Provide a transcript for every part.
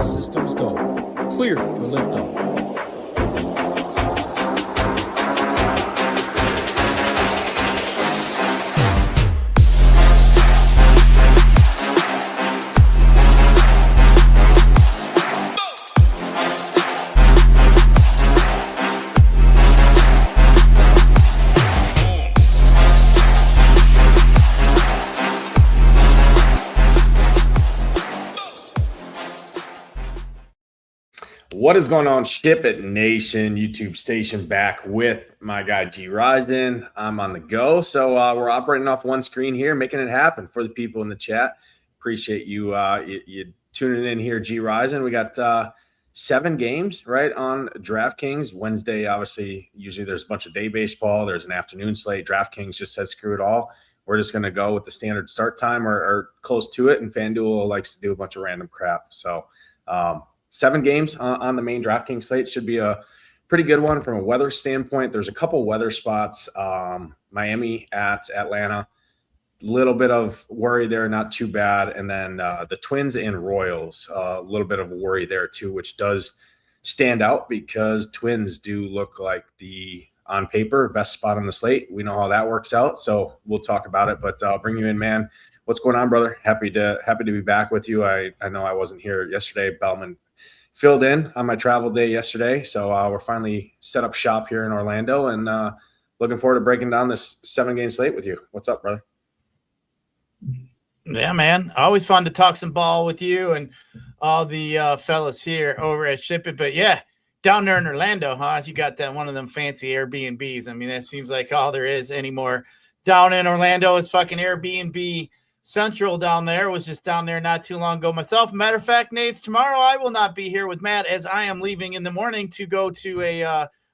systems go. Clear for liftoff. What is going on, Ship It Nation YouTube station? Back with my guy Gyiraszin. I'm on the go, so we're operating off one screen here, making it happen for the people in the chat. Appreciate you you tuning in here, Gyiraszin. We got 7 games right on DraftKings. Wednesday, obviously, usually there's a bunch of day baseball. There's an afternoon slate. DraftKings just says screw it all. We're just going to go with the standard start time or close to it, and FanDuel likes to do a bunch of random crap. So 7 games on the main DraftKings slate should be a pretty good one from a weather standpoint. There's a couple weather spots. Miami at Atlanta, little bit of worry there, not too bad. And then the Twins and Royals, a little bit of a worry there too, which does stand out because Twins do look like the, on paper, best spot on the slate. We know how that works out, so we'll talk about it. But I'll bring you in, man. What's going on, brother? Happy to be back with you. I know I wasn't here yesterday. Bellman filled in on my travel day yesterday, so we're finally set up shop here in Orlando, and looking forward to breaking down this 7-game slate with you. What's up, brother? Yeah, man. Always fun to talk some ball with you and all the fellas here over at Ship It. But yeah, down there in Orlando, huh? You got that one of them fancy Airbnbs. I mean, that seems like all there is anymore. Down in Orlando, it's fucking Airbnb Central down there. Was just down there not too long ago myself. Matter of fact, Nates, tomorrow I will not be here with Matt as I am leaving in the morning to go to a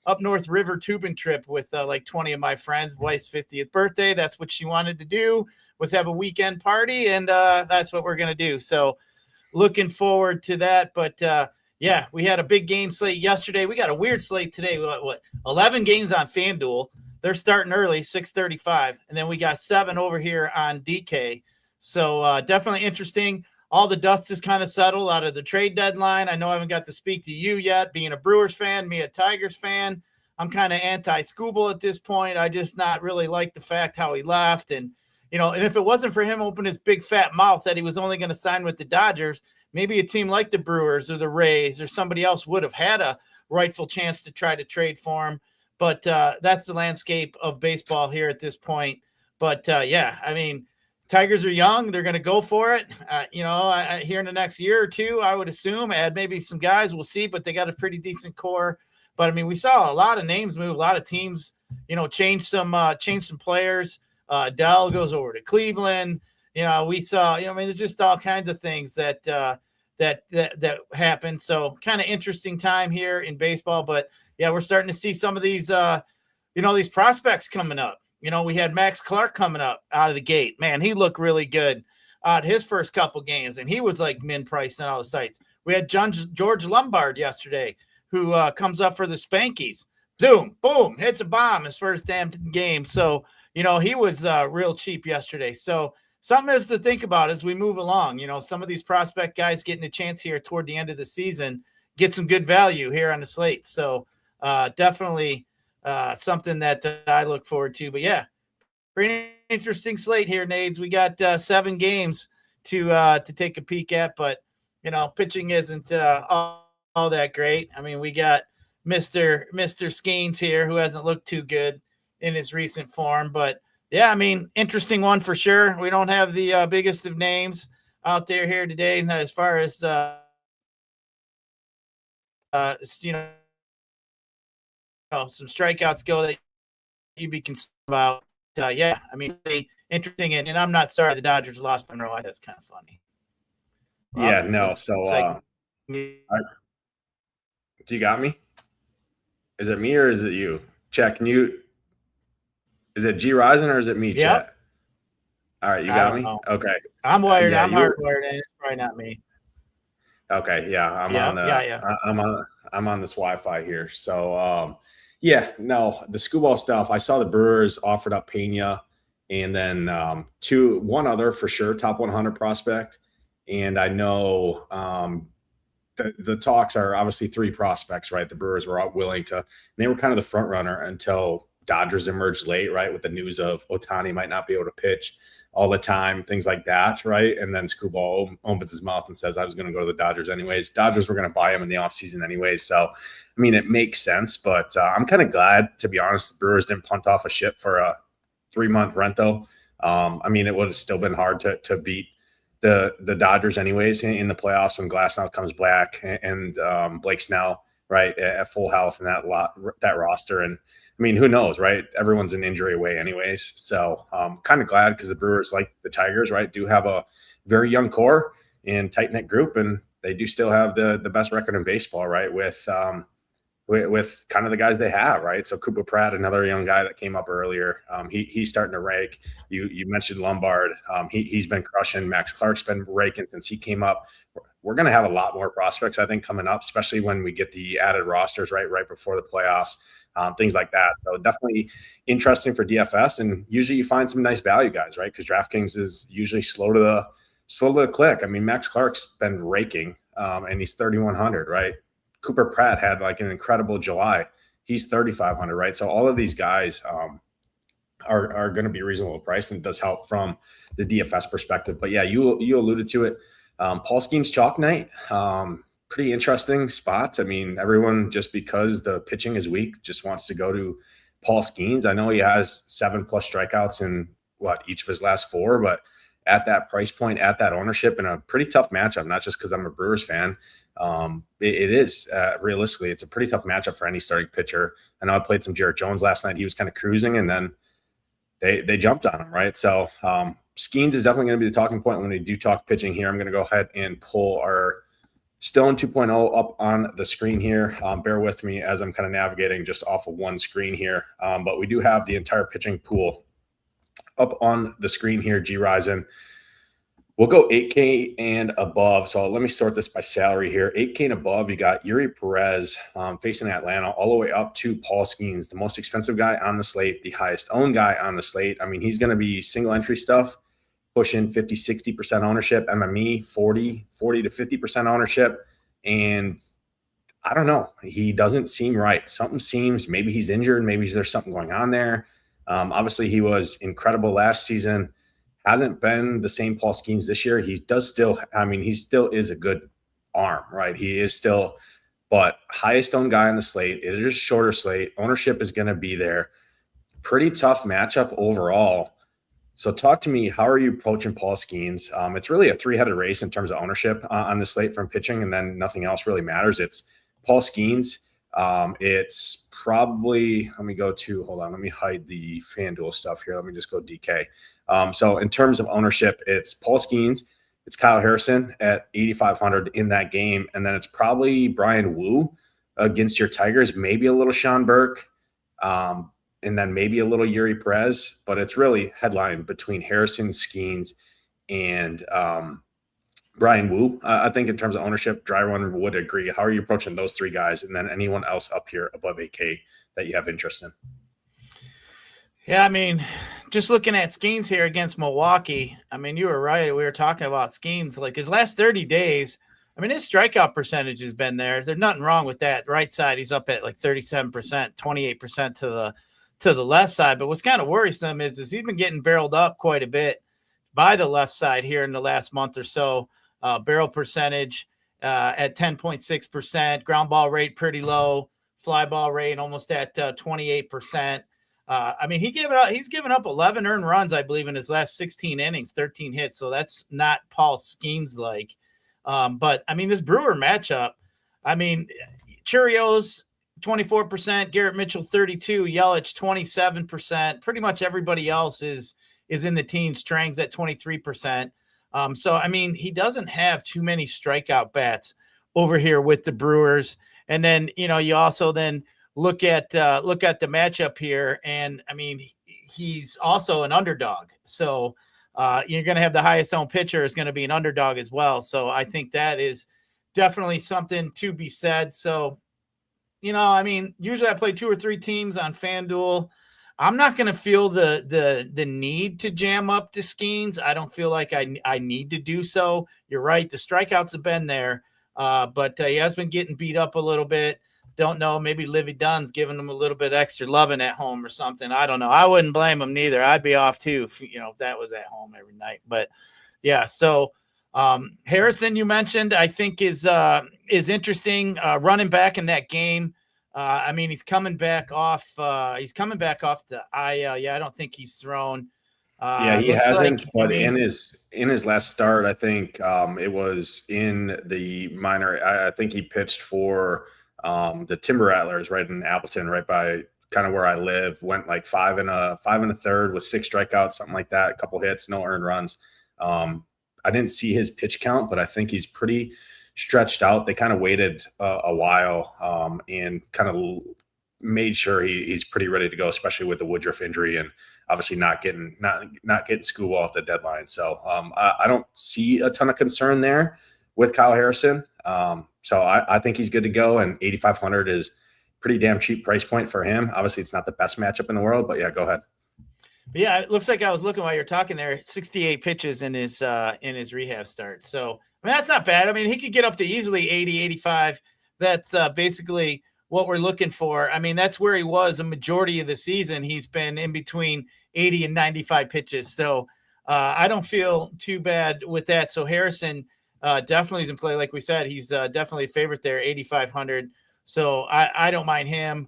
up north river tubing trip with like 20 of my friends. Wife's 50th birthday. That's what she wanted to do, was have a weekend party, and that's what we're gonna do. So looking forward to that. But yeah, we had a big game slate yesterday. We got a weird slate today. What 11 games on FanDuel. They're starting early, 6:35, and then we got 7 over here on DK. So definitely interesting. All the dust is kind of settled out of the trade deadline. I know I haven't got to speak to you yet, being a Brewers fan, me a Tigers fan. I'm kind of anti-Scooble at this point. I just not really like the fact how he left. And, you know, and if it wasn't for him opening his big fat mouth that he was only going to sign with the Dodgers, maybe a team like the Brewers or the Rays or somebody else would have had a rightful chance to try to trade for him. But that's the landscape of baseball here at this point. But, yeah, I mean, Tigers are young. They're going to go for it. You know, here in the next year or two, I would assume, add maybe some guys. We'll see, but they got a pretty decent core. But, I mean, we saw a lot of names move, a lot of teams, you know, change some players. Dell goes over to Cleveland. You know, we saw, you know, I mean, there's just all kinds of things that happened. So kind of interesting time here in baseball. But, yeah, we're starting to see some of these, you know, these prospects coming up. You know, we had Max Clark coming up out of the gate. Man, he looked really good at his first couple games, and he was like min price on all the sites. We had George Lombard yesterday, who comes up for the Spankies. Boom, boom, hits a bomb his first damn game. So, you know, he was real cheap yesterday. So something is to think about as we move along. You know, some of these prospect guys getting a chance here toward the end of the season, get some good value here on the slate. So definitely something that I look forward to. But yeah, pretty interesting slate here, Nades. We got 7 games to take a peek at, but you know, pitching isn't all that great. I mean, we got Mr. Skeens here, who hasn't looked too good in his recent form, but yeah, I mean, interesting one for sure. We don't have the biggest of names out there here today, as far as you know, some strikeouts go that you'd be concerned about. Yeah, I mean, really interesting, and I'm not sorry the Dodgers lost in a row. That's kind of funny. Yeah, no. So, do you got me? Is it me or is it you? Check. Can you? Is it Gyiraszin or is it me? Yep. Chat. All right, you got me. Know. Okay. I'm wired. Yeah, I'm hardwired, and it's probably not me. Okay. Yeah, I'm on this Wi-Fi here. So, yeah, no, the Scooble stuff. I saw the Brewers offered up Pena, and then one other for sure, top 100 prospect. And I know the talks are obviously 3 prospects, right? The Brewers were out willing to, and they were kind of the front runner until Dodgers emerged late, right? With the news of Ohtani might not be able to pitch all the time, things like that, right? And then Screwball opens his mouth and says, I was going to go to the Dodgers anyways. Dodgers were going to buy him in the offseason anyways. So, I mean, it makes sense, but I'm kind of glad, to be honest, the Brewers didn't punt off a ship for a 3-month rental. I mean, it would have still been hard to beat the Dodgers anyways in the playoffs when Glasnow comes back and Blake Snell, right, at full health and that roster. And I mean, who knows, right? Everyone's an injury away anyways. So kind of glad because the Brewers, like the Tigers, right, do have a very young core and tight-knit group, and they do still have the best record in baseball, right, with kind of the guys they have, right? So Cooper Pratt, another young guy that came up earlier, he's starting to rake. You mentioned Lombard. He's been crushing. Max Clark's been raking since he came up. We're going to have a lot more prospects, I think, coming up, especially when we get the added rosters right before the playoffs. Things like that. So definitely interesting for DFS. And usually you find some nice value guys, right? Because DraftKings is usually slow to the click. I mean, Max Clark's been raking and he's 3,100, right? Cooper Pratt had like an incredible July. He's 3,500, right? So all of these guys are going to be reasonable price, and it does help from the DFS perspective. But yeah, you alluded to it. Paul Skeens chalk night. Pretty interesting spot. I mean, everyone, just because the pitching is weak, just wants to go to Paul Skeens. I know he has 7+ strikeouts in each of his last 4, but at that price point, at that ownership, in a pretty tough matchup, not just because I'm a Brewers fan, it is realistically, it's a pretty tough matchup for any starting pitcher. I know I played some Jarrett Jones last night. He was kind of cruising, and then they jumped on him, right? So Skeens is definitely going to be the talking point when we do talk pitching here. I'm going to go ahead and pull our Stone 2.0 up on the screen here. Bear with me as I'm kind of navigating just off of one screen here. But we do have the entire pitching pool up on the screen here, Gyiraszin. We'll go 8K and above. So let me sort this by salary here. 8K and above, you got Yuri Perez facing Atlanta, all the way up to Paul Skeens, the most expensive guy on the slate, the highest owned guy on the slate. I mean, he's going to be single entry stuff, pushing 50, 60% ownership, MME 40 to 50% ownership. And I don't know, he doesn't seem right. Something seems, maybe he's injured. Maybe there's something going on there. Obviously he was incredible last season. Hasn't been the same Paul Skeens this year. He does still, I mean, he still is a good arm, right? He is still, but highest owned guy on the slate. It is a shorter slate. Ownership is going to be there. Pretty tough matchup overall. So talk to me, how are you approaching Paul Skeens? It's really a 3-headed race in terms of ownership on the slate from pitching, and then nothing else really matters. It's Paul Skeens. It's probably, let me hide the FanDuel stuff here. Let me just go DK. So in terms of ownership, it's Paul Skeens, it's Kyle Harrison at 8,500 in that game, and then it's probably Brian Wu against your Tigers, maybe a little Sean Burke, and then maybe a little Yuri Perez, but it's really headlined between Harrison, Skeens, and Brian Wu. I think in terms of ownership, Dry Run would agree. How are you approaching those 3 guys, and then anyone else up here above 8K that you have interest in? Yeah, I mean, just looking at Skeens here against Milwaukee, I mean, you were right. We were talking about Skeens. Like his last 30 days, I mean, his strikeout percentage has been there. There's nothing wrong with that. Right side, he's up at like 37%, 28% to the left side. But what's kind of worrisome is he's been getting barreled up quite a bit by the left side here in the last month or so. Barrel percentage at 10.6%, ground ball rate pretty low, fly ball rate almost at 28%. I mean, he's given up 11 earned runs, I believe, in his last 16 innings, 13 hits. So that's not Paul Skeens like. But I mean, this Brewer matchup, I mean, Cheerios 24%, Garrett Mitchell 32%, Yelich 27%. Pretty much everybody else is in the teens. Strang's at 23%. So I mean, he doesn't have too many strikeout bats over here with the Brewers. And then you also then look at the matchup here, and I mean, he's also an underdog. So you're going to have the highest owned pitcher is going to be an underdog as well. So I think that is definitely something to be said. So, I mean, usually I play 2 or 3 teams on FanDuel. I'm not going to feel the need to jam up the Skeens. I don't feel like I need to do so. You're right. The strikeouts have been there, But he has been getting beat up a little bit. Don't know. Maybe Livy Dunn's giving him a little bit extra loving at home or something. I don't know. I wouldn't blame him neither. I'd be off too if that was at home every night. But yeah, so Harrison, you mentioned, I think is interesting. Running back in that game. I mean, he's coming back off. He's coming back off the IL. Yeah, I don't think he's thrown. Yeah, he hasn't. But in his last start, I think it was in the minor. I think he pitched for the Timber Rattlers right in Appleton, right by kind of where I live. Went like 5 1/3 with 6 strikeouts, something like that. A couple hits, no earned runs. I didn't see his pitch count, but I think he's pretty stretched out. They kind of waited a while and kind of made sure he's pretty ready to go, especially with the Woodruff injury and obviously not getting schoolball at the deadline. So I don't see a ton of concern there with Kyle Harrison. So I think he's good to go, and 8,500 is pretty damn cheap price point for him. Obviously, it's not the best matchup in the world, but yeah, go ahead. Yeah, it looks like I was looking while you're talking there. 68 pitches in his rehab start. So I mean, that's not bad. I mean, he could get up to easily 80, 85. That's basically what we're looking for. I mean, that's where he was a majority of the season. He's been in between 80 and 95 pitches. So I don't feel too bad with that. So Harrison definitely is in play. Like we said, he's definitely a favorite there, 8,500. So I don't mind him.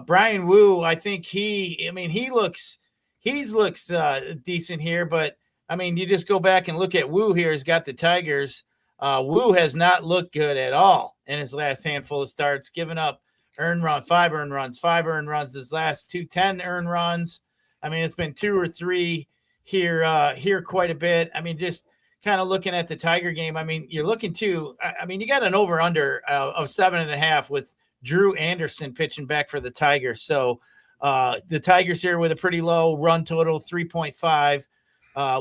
Brian Wu, I think he looks decent here, but I mean, you just go back and look at Wu here. He's got the Tigers. Wu has not looked good at all in his last handful of starts, giving up 5 earned runs. His last 10 earned runs. I mean, it's been 2 or 3 here quite a bit. I mean, just kind of looking at the Tiger game. I mean, you're looking to, I mean, you got an over under of 7.5 with Drew Anderson pitching back for the Tigers. So the Tigers here with a pretty low run total, 3.5.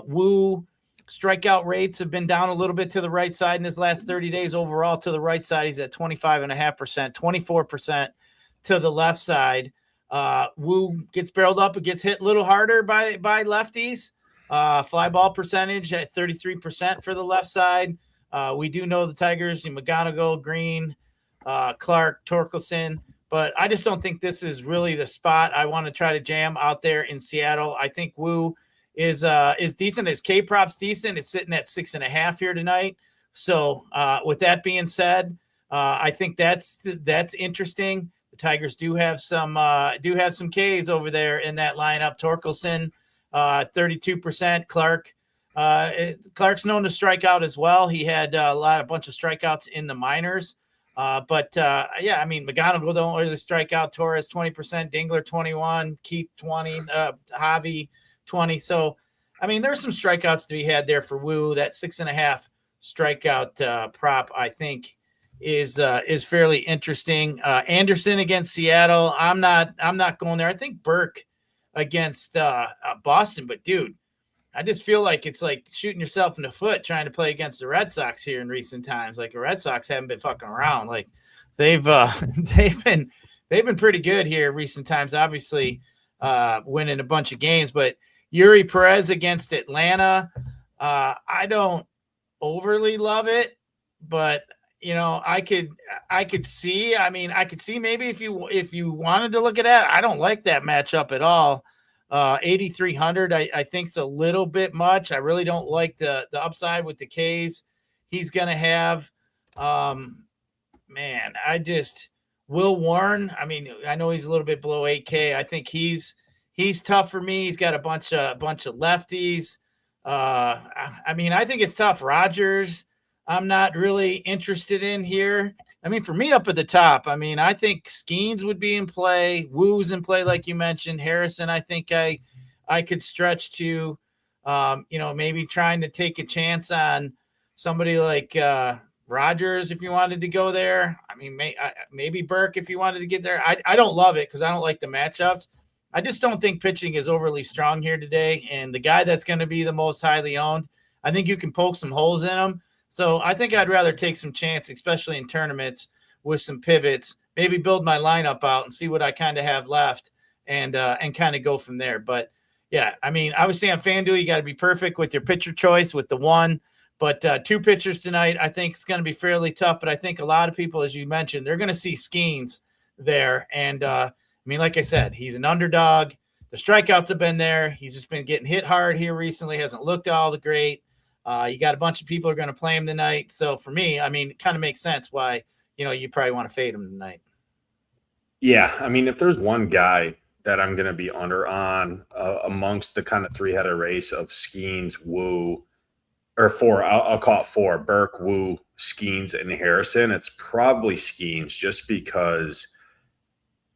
Wu strikeout rates have been down a little bit to the right side in his last 30 days. Overall to the right side, he's at 25.5%, 24% to the left side. Wu gets barreled up, it gets hit a little harder by lefties. Fly ball percentage at 33% for the left side. We do know the Tigers, McGonigal, Green, Clark, Torkelson, but I just don't think this is really the spot I want to try to jam out there in Seattle. I think Wu is decent. His K prop's decent. It's sitting at 6.5 here tonight. So with that being said, I think that's interesting. The Tigers do have some Ks over there in that lineup. Torkelson, 32%. Clark's known to strike out as well. He had a bunch of strikeouts in the minors. But yeah, I mean, McGonigal don't really strike out. Torres 20%, Dingler 21, Keith 20, Javi 20. So, I mean, there's some strikeouts to be had there for Wu. That 6.5 strikeout prop, I think, is fairly interesting. Anderson against Seattle, I'm not going there. I think Burke against Boston, but dude, I just feel like it's like shooting yourself in the foot trying to play against the Red Sox here in recent times. Like the Red Sox haven't been fucking around. Like they've been pretty good here in recent times. Obviously, winning a bunch of games, but Yuri Perez against Atlanta, I don't overly love it, but I could see. I mean, I could see maybe if you wanted to look at that. I don't like that matchup at all. 8,300, I think is a little bit much. I really don't like the upside with the Ks he's gonna have. Man, Will Warren. I mean, I know he's a little bit below 8K. I think he's tough for me. He's got a bunch of lefties. I mean, I think it's tough. Rogers, I'm not really interested in here. I mean, for me up at the top, I mean, I think Skeens would be in play. Wu's in play, like you mentioned. Harrison, I think I could stretch to, maybe trying to take a chance on somebody like Rogers if you wanted to go there. I mean, maybe Burke if you wanted to get there. I don't love it because I don't like the matchups. I just don't think pitching is overly strong here today. And the guy that's going to be the most highly owned, I think you can poke some holes in him. So I think I'd rather take some chance, especially in tournaments with some pivots, maybe build my lineup out and see what I kind of have left and kind of go from there. But yeah, I mean, obviously on FanDuel, you got to be perfect with your pitcher choice with the 1, But 2 pitchers tonight, I think it's going to be fairly tough. But I think a lot of people, as you mentioned, they're going to see Skeens there. And I mean, like I said, he's an underdog. The strikeouts have been there. He's just been getting hit hard here recently. Hasn't looked all the great. You got a bunch of people who are going to play him tonight. So for me, I mean, it kind of makes sense why, you probably want to fade him tonight. Yeah. I mean, if there's one guy that I'm going to be under on amongst the kind of 3-headed race of Skeens, Woo, or 4, I'll call it 4, Burke, Woo, Skeens, and Harrison, it's probably Skeens just because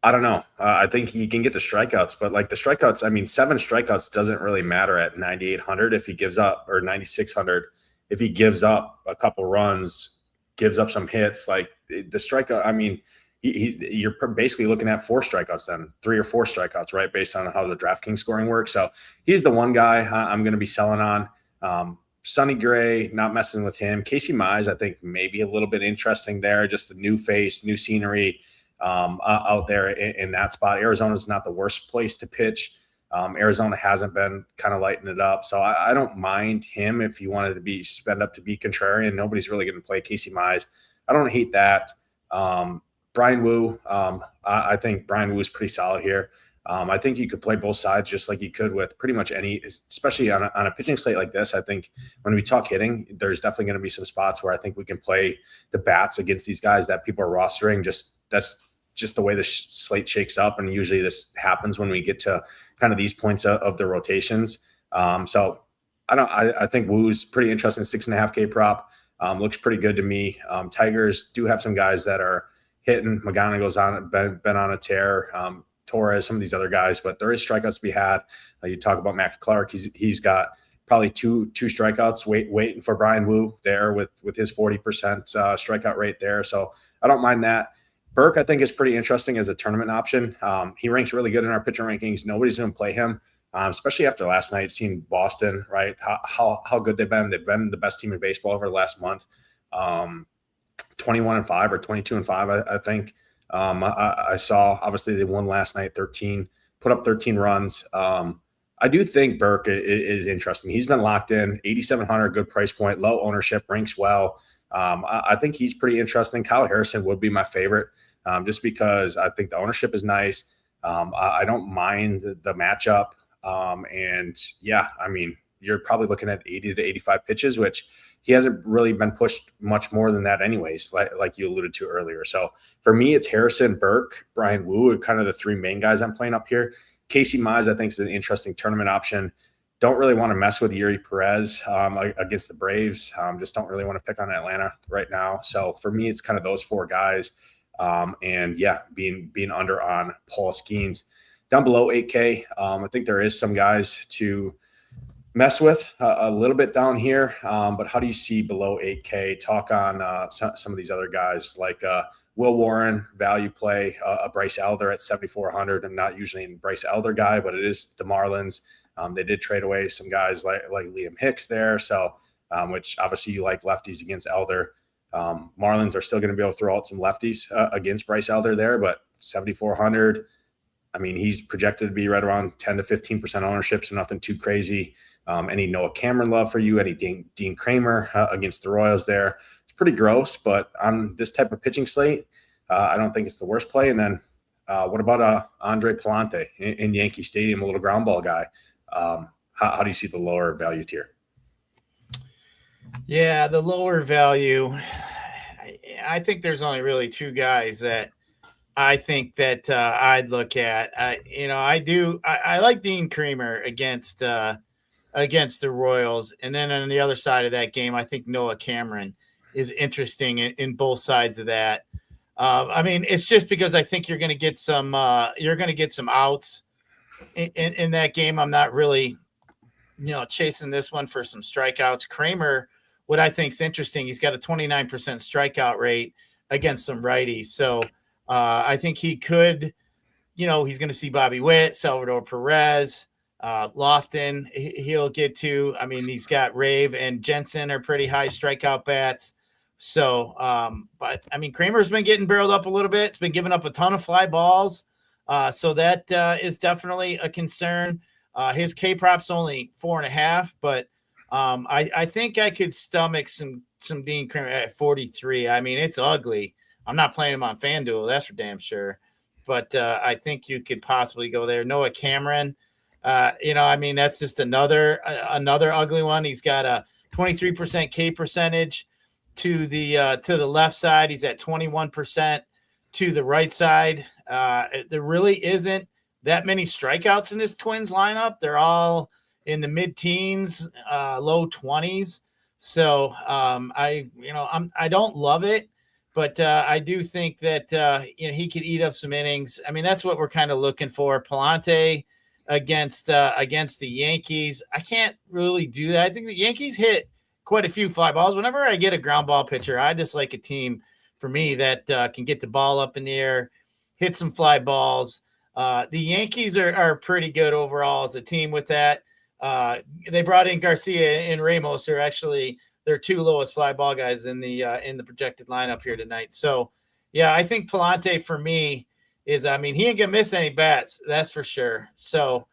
I don't know. I think he can get the strikeouts, but like the strikeouts, I mean, 7 strikeouts doesn't really matter at 9,800 if he gives up, or 9,600 if he gives up a couple runs, gives up some hits. Like the strikeout, I mean, you're basically looking at 4 strikeouts then, 3 or 4 strikeouts, right, based on how the DraftKings scoring works. So he's the one guy I'm going to be selling on. Sonny Gray, not messing with him. Casey Mize, I think maybe a little bit interesting there, just a new face, new scenery. Out there in that spot. Arizona is not the worst place to pitch. Arizona hasn't been kind of lighting it up. So I don't mind him if you wanted to spend up to be contrarian. Nobody's really going to play Casey Mize. I don't hate that. Brian Wu, I think Brian Wu is pretty solid here. I think you could play both sides just like you could with pretty much any, especially on a pitching slate like this. I think when we talk hitting, there's definitely going to be some spots where I think we can play the bats against these guys that people are rostering. That's just the way the slate shakes up. And usually this happens when we get to kind of these points of the rotations. So I think Woo's pretty interesting. 6.5K prop looks pretty good to me. Tigers do have some guys that are hitting. McGonigal's been on a tear. Torres, some of these other guys, but there is strikeouts to be had. You talk about Max Clark. He's got probably two strikeouts waiting for Brian Wu there with his 40% strikeout rate there. So I don't mind that. Burke, I think, is pretty interesting as a tournament option. He ranks really good in our pitcher rankings. Nobody's going to play him, especially after last night, seeing Boston, right, how good they've been. They've been the best team in baseball over the last month, 21-5 or 22-5, I think. I saw, obviously, they won last night, put up 13 runs. I do think Burke is interesting. He's been locked in, 8,700, good price point, low ownership, ranks well. I think he's pretty interesting. Kyle Harrison would be my favorite, just because I think the ownership is nice. I don't mind the matchup. And yeah, I mean, you're probably looking at 80 to 85 pitches, which he hasn't really been pushed much more than that anyways, like you alluded to earlier. So for me, it's Harrison, Burke, Brian Wu are kind of the 3 main guys I'm playing up here. Casey Mize, I think, is an interesting tournament option. Don't really want to mess with Yuri Perez against the Braves. Just don't really want to pick on Atlanta right now. So for me, it's kind of those 4 guys. And yeah, being under on Paul Skeens. Down below 8K, I think there is some guys to mess with a little bit down here. But how do you see below 8K? Talk on some of these other guys like Will Warren, value play, a Bryce Elder at 7,400. I'm not usually a Bryce Elder guy, but it is the Marlins. They did trade away some guys like Liam Hicks there. So, which obviously you like lefties against Elder. Marlins are still going to be able to throw out some lefties against Bryce Elder there, but 7,400. I mean, he's projected to be right around 10 to 15% ownership, so nothing too crazy. Any Noah Cameron love for you? Any Dean Kramer against the Royals there? It's pretty gross, but on this type of pitching slate, I don't think it's the worst play. And then what about Andre Palante in Yankee Stadium, a little ground ball guy? How do you see the lower value tier? Yeah, the lower value. I think there's only really 2 guys that I think that I'd look at. I like Dean Kramer against the Royals, and then on the other side of that game, I think Noah Cameron is interesting in both sides of that. I mean, it's just because I think you're going to get some outs in that game. I'm not really, chasing this one for some strikeouts. Kramer, what I think is interesting, he's got a 29% strikeout rate against some righties. So I think he could, he's going to see Bobby Witt, Salvador Perez, Lofton. He'll get to. I mean, he's got Rave and Jensen are pretty high strikeout bats. So, but I mean, Kramer's been getting barreled up a little bit. It's been giving up a ton of fly balls. So that is definitely a concern. His K prop's only 4.5, but I think I could stomach some Dean Kramer at 43. I mean, it's ugly. I'm not playing him on FanDuel, that's for damn sure. But I think you could possibly go there. Noah Cameron, I mean, that's just another ugly one. He's got a 23% K percentage to the left side. He's at 21% to the right side. There really isn't that many strikeouts in this Twins lineup. They're all in the mid-teens, low 20s. So I don't love it, but I do think that he could eat up some innings. I mean, that's what we're kind of looking for. Palante against the Yankees. I can't really do that. I think the Yankees hit quite a few fly balls. Whenever I get a ground ball pitcher, I just like a team for me that can get the ball up in the air, hit some fly balls. The Yankees are pretty good overall as a team with that. They brought in Garcia and Ramos, who are actually their two lowest fly ball guys in the projected lineup here tonight. So, yeah, I think Palante for me is, I mean, he ain't gonna miss any bats, that's for sure. So,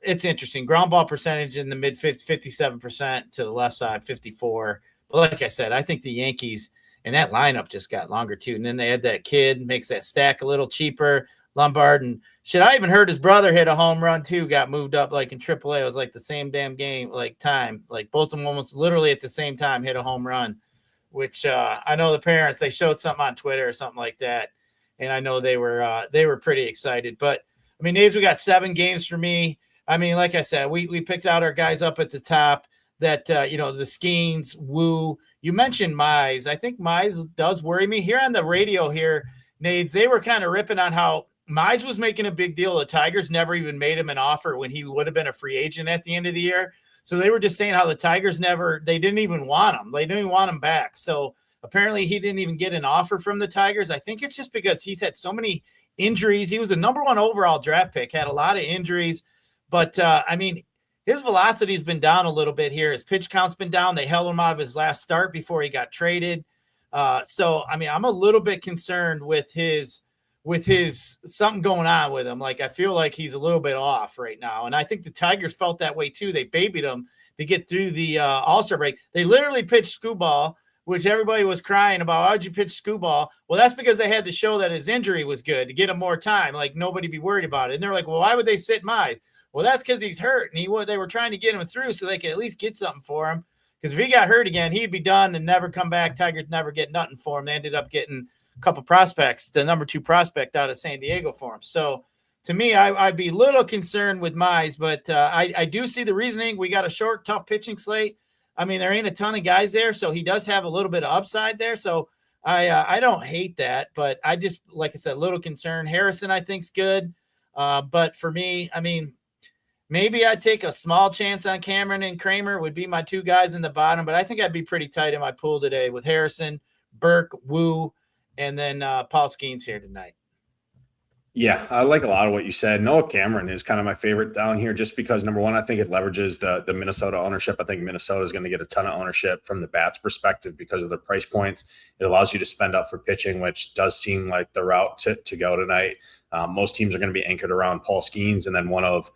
it's interesting. Ground ball percentage in the mid 57% to the left side, 54. But like I said, I think the Yankees and that lineup just got longer too. And then they had that kid, makes that stack a little cheaper. Lombard, and shit, I even heard his brother hit a home run too, got moved up like in AAA. It was like the same damn game, like time. Like both of them almost literally at the same time hit a home run, which I know the parents, they showed something on Twitter or something like that. And I know they were pretty excited. But I mean, Naves, we got 7 games for me. I mean, like I said, we picked out our guys up at the top that, the Skeens, Woo. You mentioned Mize. I think Mize does worry me. Here on the radio here, Nades, they were kind of ripping on how Mize was making a big deal. The Tigers never even made him an offer when he would have been a free agent at the end of the year. So they were just saying how the Tigers they didn't even want him. They didn't even want him back. So apparently he didn't even get an offer from the Tigers. I think it's just because he's had so many injuries. He was a number 1 overall draft pick, had a lot of injuries. But, I mean, his velocity's been down a little bit here. His pitch count's been down. They held him out of his last start before he got traded. So, I mean, I'm a little bit concerned with his something going on with him. Like, I feel like he's a little bit off right now. And I think the Tigers felt that way too. They babied him to get through the All-Star break. They literally pitched Scooball, which everybody was crying about. Why'd you pitch Scooball? Well, that's because they had to show that his injury was good to get him more time. Like, nobody be worried about it. And they're like, well, why would they sit Mize? Well, that's because he's hurt. And they were trying to get him through so they could at least get something for him. Because if he got hurt again, he'd be done and never come back. Tigers never get nothing for him. They ended up getting a couple prospects, the number 2 prospect out of San Diego for him. So to me, I'd be a little concerned with Mize, but I do see the reasoning. We got a short, tough pitching slate. I mean, there ain't a ton of guys there, so he does have a little bit of upside there. So I don't hate that, but I just, like I said, a little concerned. Harrison, I think's good. But for me, I mean, maybe I'd take a small chance on Cameron and Kramer would be my 2 guys in the bottom, but I think I'd be pretty tight in my pool today with Harrison, Burke, Woo, and then Paul Skeens here tonight. Yeah, I like a lot of what you said. Noah Cameron is kind of my favorite down here just because, number one, I think it leverages the Minnesota ownership. I think Minnesota is going to get a ton of ownership from the bats perspective because of the price points. It allows you to spend up for pitching, which does seem like the route to go tonight. Most teams are going to be anchored around Paul Skeens and then one of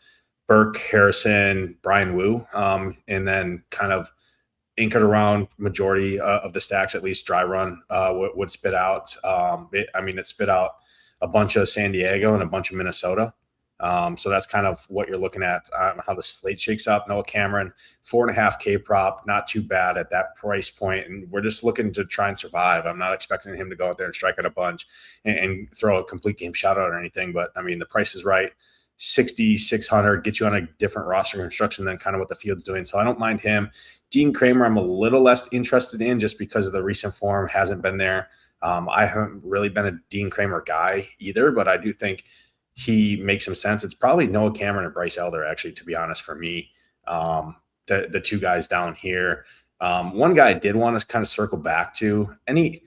Burke, Harrison, Brian Woo, and then kind of anchored around majority of the stacks, at least dry run would spit out. It spit out a bunch of San Diego and a bunch of Minnesota. So that's kind of what you're looking at on how the slate shakes up. Noah Cameron, 4.5 K prop, not too bad at that price point. And we're just looking to try and survive. I'm not expecting him to go out there and strike out a bunch and throw a complete game shutout or anything. But I mean, the price is right. 6,600, get you on a different roster construction than kind of what the field's doing. So I don't mind him. Dean Kramer, I'm a little less interested in just because of the recent form hasn't been there. I haven't really been a Dean Kramer guy either, but I do think he makes some sense. It's probably Noah Cameron and Bryce Elder, actually, to be honest, for me. The 2 guys down here. One guy I did want to kind of circle back to. Any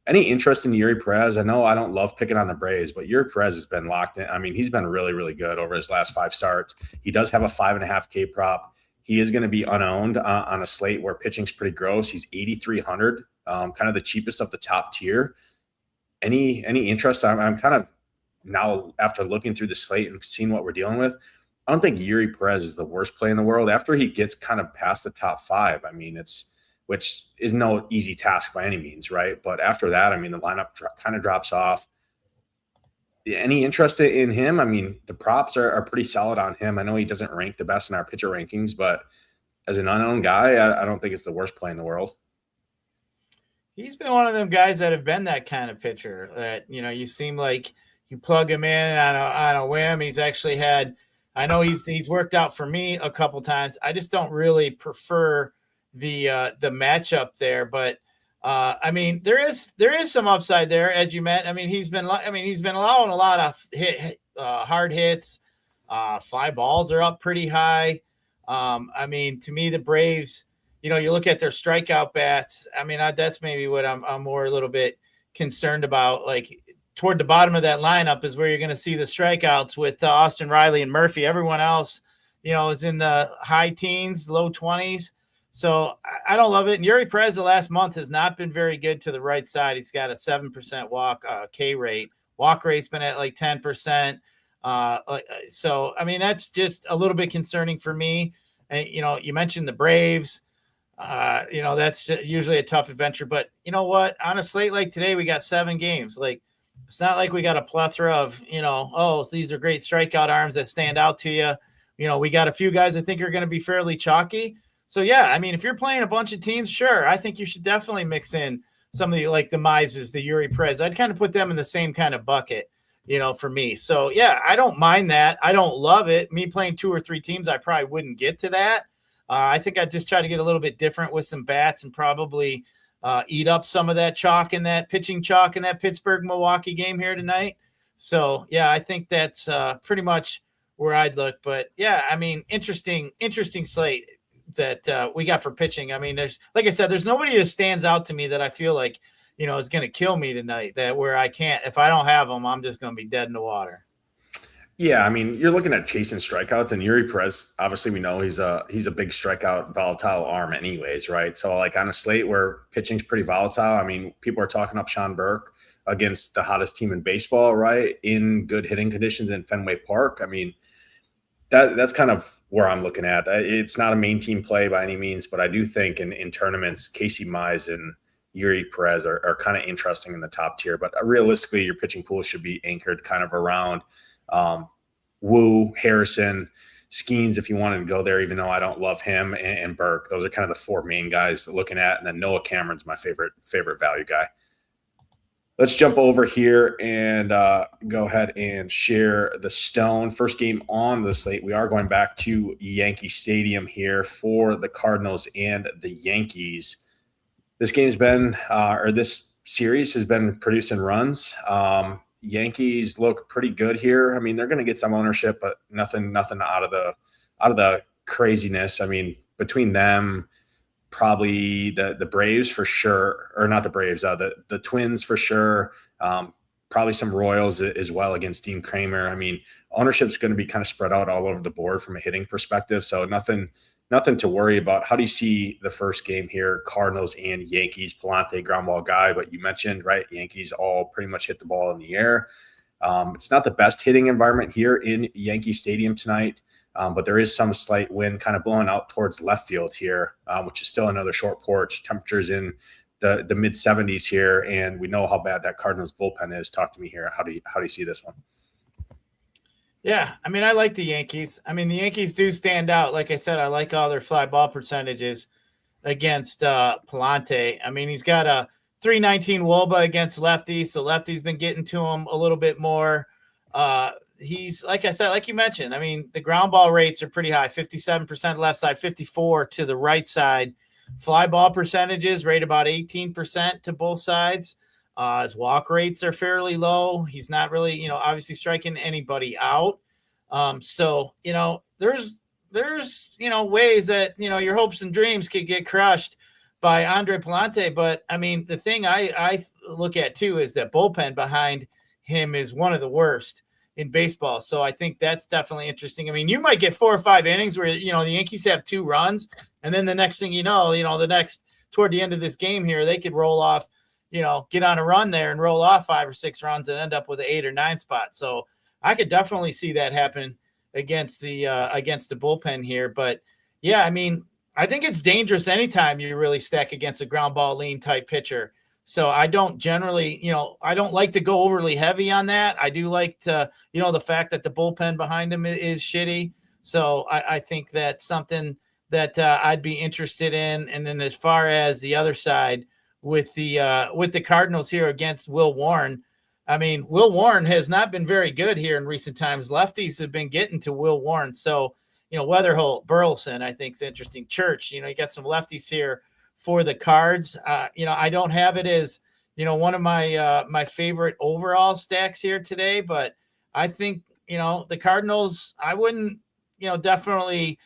interest in Yuri Perez? I know I don't love picking on the Braves, but Yuri Perez has been locked in. I mean, he's been really, really good over his last 5 starts. He does have a 5.5 K prop. He is going to be unowned on a slate where pitching's pretty gross. He's 8,300, kind of the cheapest of the top tier. Any interest? I'm kind of now, after looking through the slate and seeing what we're dealing with, I don't think Yuri Perez is the worst play in the world after he gets kind of past the top 5. I mean, which is no easy task by any means, right? But after that, I mean, the lineup kind of drops off. Any interest in him? I mean, the props are pretty solid on him. I know he doesn't rank the best in our pitcher rankings, but as an unknown guy, I don't think it's the worst play in the world. He's been one of them guys that have been that kind of pitcher that, you seem like you plug him in on a whim. He's actually had, I know he's worked out for me a couple times. I just don't really prefer the matchup there, but I mean, there is some upside there, as you meant. I mean, he's been allowing a lot of hard hits. Fly balls are up pretty high. I mean, to me, the Braves, you look at their strikeout bats. I mean, that's maybe what I'm more a little bit concerned about. Like toward the bottom of that lineup is where you're going to see the strikeouts with Austin Riley and Murphy. Everyone else, is in the high teens, low 20s. So I don't love it. And Yuri Perez the last month has not been very good to the right side. He's got a 7% walk K rate. Walk rate's been at like 10%. So, I mean, that's just a little bit concerning for me. And, you mentioned the Braves. That's usually a tough adventure. But you know what? On a slate like today, we got 7 games. Like, it's not like we got a plethora of, these are great strikeout arms that stand out to you. We got a few guys I think are going to be fairly chalky. So, yeah, I mean, if you're playing a bunch of teams, sure, I think you should definitely mix in some of the Mises, the Yuri Perez. I'd kind of put them in the same kind of bucket, for me. So, yeah, I don't mind that. I don't love it. Me playing 2 or 3 teams, I probably wouldn't get to that. I think I'd just try to get a little bit different with some bats and probably eat up some of that chalk in that pitching chalk in that Pittsburgh-Milwaukee game here tonight. So, yeah, I think that's pretty much where I'd look. But, yeah, I mean, interesting slate that we got for pitching. I mean, like I said, there's nobody that stands out to me that I feel like, is going to kill me tonight, that where I can't, if I don't have them, I'm just going to be dead in the water. Yeah, I mean, you're looking at chasing strikeouts, and Yuri Perez, obviously we know he's a big strikeout volatile arm anyways, right? So like on a slate where pitching's pretty volatile, I mean, people are talking up Sean Burke against the hottest team in baseball, right? In good hitting conditions in Fenway Park. I mean, that's kind of where I'm looking at. It's not a main team play by any means, but I do think in tournaments, Casey Mize and Yuri Perez are kind of interesting in the top tier. But realistically, your pitching pool should be anchored kind of around Wu, Harrison, Skeens, if you wanted to go there, even though I don't love him, and Burke. Those are kind of the 4 main guys looking at. And then Noah Cameron's my favorite value guy. Let's jump over here and go ahead and share the stone. First game on the slate, we are going back to Yankee Stadium here for the Cardinals and the Yankees. This game's been, this series has been producing runs. Yankees look pretty good here. I mean, they're going to get some ownership, but nothing out of the craziness. I mean, between them, probably the Braves for sure, or not the Braves, the Twins for sure. Probably some Royals as well against Dean Kramer. I mean, ownership's going to be kind of spread out all over the board from a hitting perspective. So nothing to worry about. How do you see the first game here? Cardinals and Yankees. Palante ground ball guy, but you mentioned, right, Yankees all pretty much hit the ball in the air. It's not the best hitting environment here in Yankee Stadium tonight. But there is some slight wind kind of blowing out towards left field here, which is still another short porch. Temperatures in the mid 70s here, and we know how bad that Cardinals bullpen is. Talk to me here. How do you see this one? Yeah, I mean, I like the Yankees. I mean, the Yankees do stand out. Like I said, I like all their fly ball percentages against Palante. I mean, he's got a 319 WOBA against lefties, so lefties been getting to him a little bit more. He's, like I said, like you mentioned, I mean, the ground ball rates are pretty high, 57% left side, 54 to the right side. Fly ball percentages rate about 18% to both sides. His walk rates are fairly low. He's not really, obviously striking anybody out. So, there's ways that, your hopes and dreams could get crushed by Andre Palante. But I mean, the thing I look at too is that bullpen behind him is one of the worst in baseball. So I think that's definitely interesting. I mean, you might get 4 or 5 innings where, the Yankees have 2 runs. And then the next thing toward the end of this game here, they could roll off, get on a run there and roll off 5 or 6 runs and end up with an 8 or 9 spot. So I could definitely see that happen against the bullpen here. But yeah, I mean, I think it's dangerous anytime you really stack against a ground ball lean type pitcher. So I don't generally, I don't like to go overly heavy on that. I do like to, the fact that the bullpen behind him is shitty. So I think that's something that I'd be interested in. And then as far as the other side with the Cardinals here against Will Warren, I mean, Will Warren has not been very good here in recent times. Lefties have been getting to Will Warren. So, Weatherholt, Burleson, I think is interesting. Church, you got some lefties here for the Cards. I don't have it as, one of my favorite overall stacks here today, but I think, the Cardinals, I wouldn't, definitely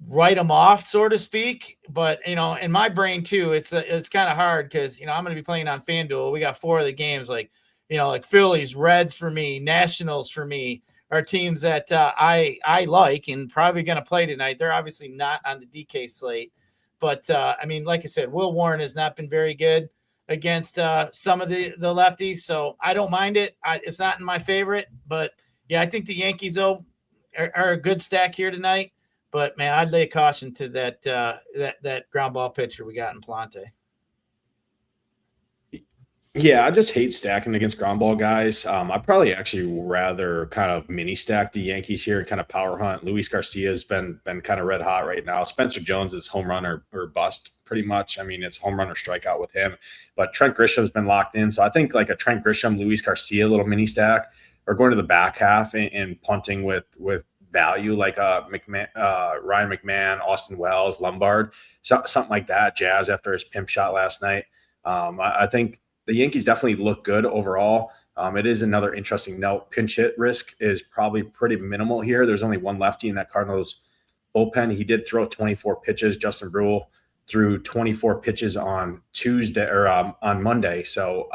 write them off, so to speak. But, in my brain too, it's kind of hard because, I'm going to be playing on FanDuel. We got 4 of the games, like Phillies, Reds for me, Nationals for me, are teams that I like and probably going to play tonight. They're obviously not on the DK slate. But, I mean, like I said, Will Warren has not been very good against some of the lefties. So I don't mind it. It's not in my favorite. But, yeah, I think the Yankees, though, are a good stack here tonight. But, man, I'd lay caution to that ground ball pitcher we got in Plante. Yeah, I just hate stacking against ground ball guys. I probably actually rather kind of mini stack the Yankees here and kind of power hunt. Luis Garcia's been kind of red hot right now. Spencer Jones is home run or bust pretty much. I mean, it's home run or strikeout with him. But Trent Grisham's been locked in. So I think like a Trent Grisham, Luis Garcia little mini stack, or going to the back half and punting with value like Ryan McMahon, Austin Wells, Lombard, something like that. Jazz after his pimp shot last night. I think the Yankees definitely look good overall. It is another interesting note. Pinch hit risk is probably pretty minimal here. There's only one lefty in that Cardinals bullpen. He did throw 24 pitches. Justin Brule threw 24 pitches on Tuesday or on Monday. So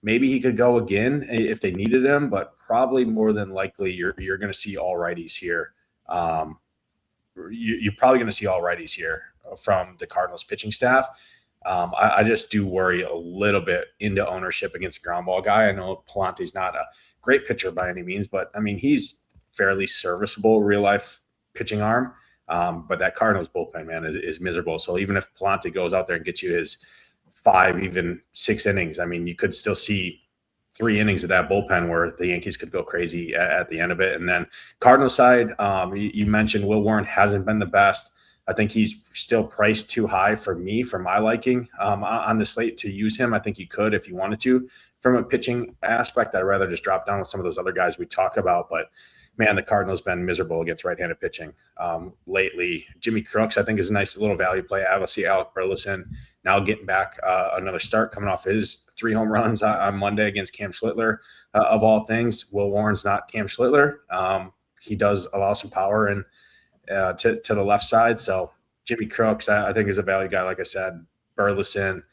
maybe he could go again if they needed him, but probably more than likely you're going to see all righties here. You're probably going to see all righties here from the Cardinals pitching staff. I just do worry a little bit into ownership against a ground ball guy. I know Palante's not a great pitcher by any means, but I mean, he's fairly serviceable real life pitching arm. But that Cardinals bullpen, man, is miserable. So even if Palante goes out there and gets you his 5, even 6 innings, I mean, you could still see 3 innings of that bullpen where the Yankees could go crazy at the end of it. And then Cardinals side, you mentioned Will Warren hasn't been the best. I think he's still priced too high for me, for my liking, on the slate to use him. I think you could if you wanted to. From a pitching aspect, I'd rather just drop down with some of those other guys we talk about. But, man, the Cardinals been miserable against right-handed pitching lately. Jimmy Crooks, I think, is a nice little value play. Obviously, Alec Burleson now getting back another start coming off his 3 home runs on Monday against Cam Schlittler, of all things. Will Warren's not Cam Schlittler. He does allow some power and to the left side. So Jimmy Crooks, I think, is a value guy. Like I said, Burleson,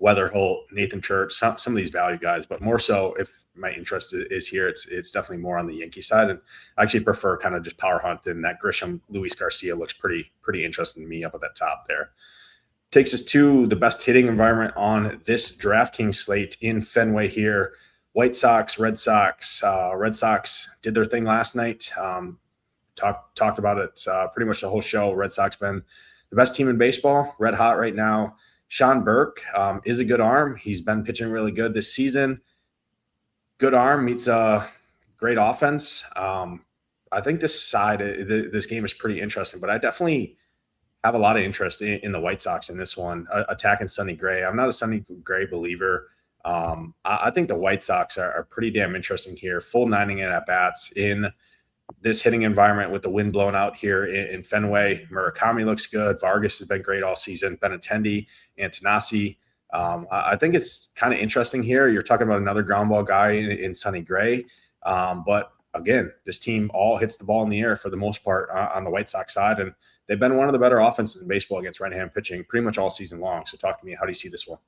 Weatherholt, Nathan Church, some of these value guys, but more so if my interest is here, it's definitely more on the Yankee side. And I actually prefer kind of just power hunt, and that Grisham, Luis Garcia looks pretty interesting to me up at that top there. Takes us to the best hitting environment on this DraftKings slate in Fenway here. White Sox, Red Sox. Red Sox did their thing last night. Talked about it pretty much the whole show. Red Sox been the best team in baseball, red hot right now. Sean Burke is a good arm. He's been pitching really good this season. Good arm meets a great offense. I think this game is pretty interesting, but I definitely have a lot of interest in the White Sox in this one, attacking Sonny Gray. I'm not a Sonny Gray believer. I think the White Sox are pretty damn interesting here. Full 9 inning at bats in this hitting environment with the wind blowing out here in Fenway. Murakami looks good. Vargas has been great all season. Benintendi, Antanasi. I think it's kind of interesting here. You're talking about another ground ball guy in Sonny Gray. But again, this team all hits the ball in the air for the most part on the White Sox side. And they've been one of the better offenses in baseball against right-hand pitching pretty much all season long. So talk to me. How do you see this one?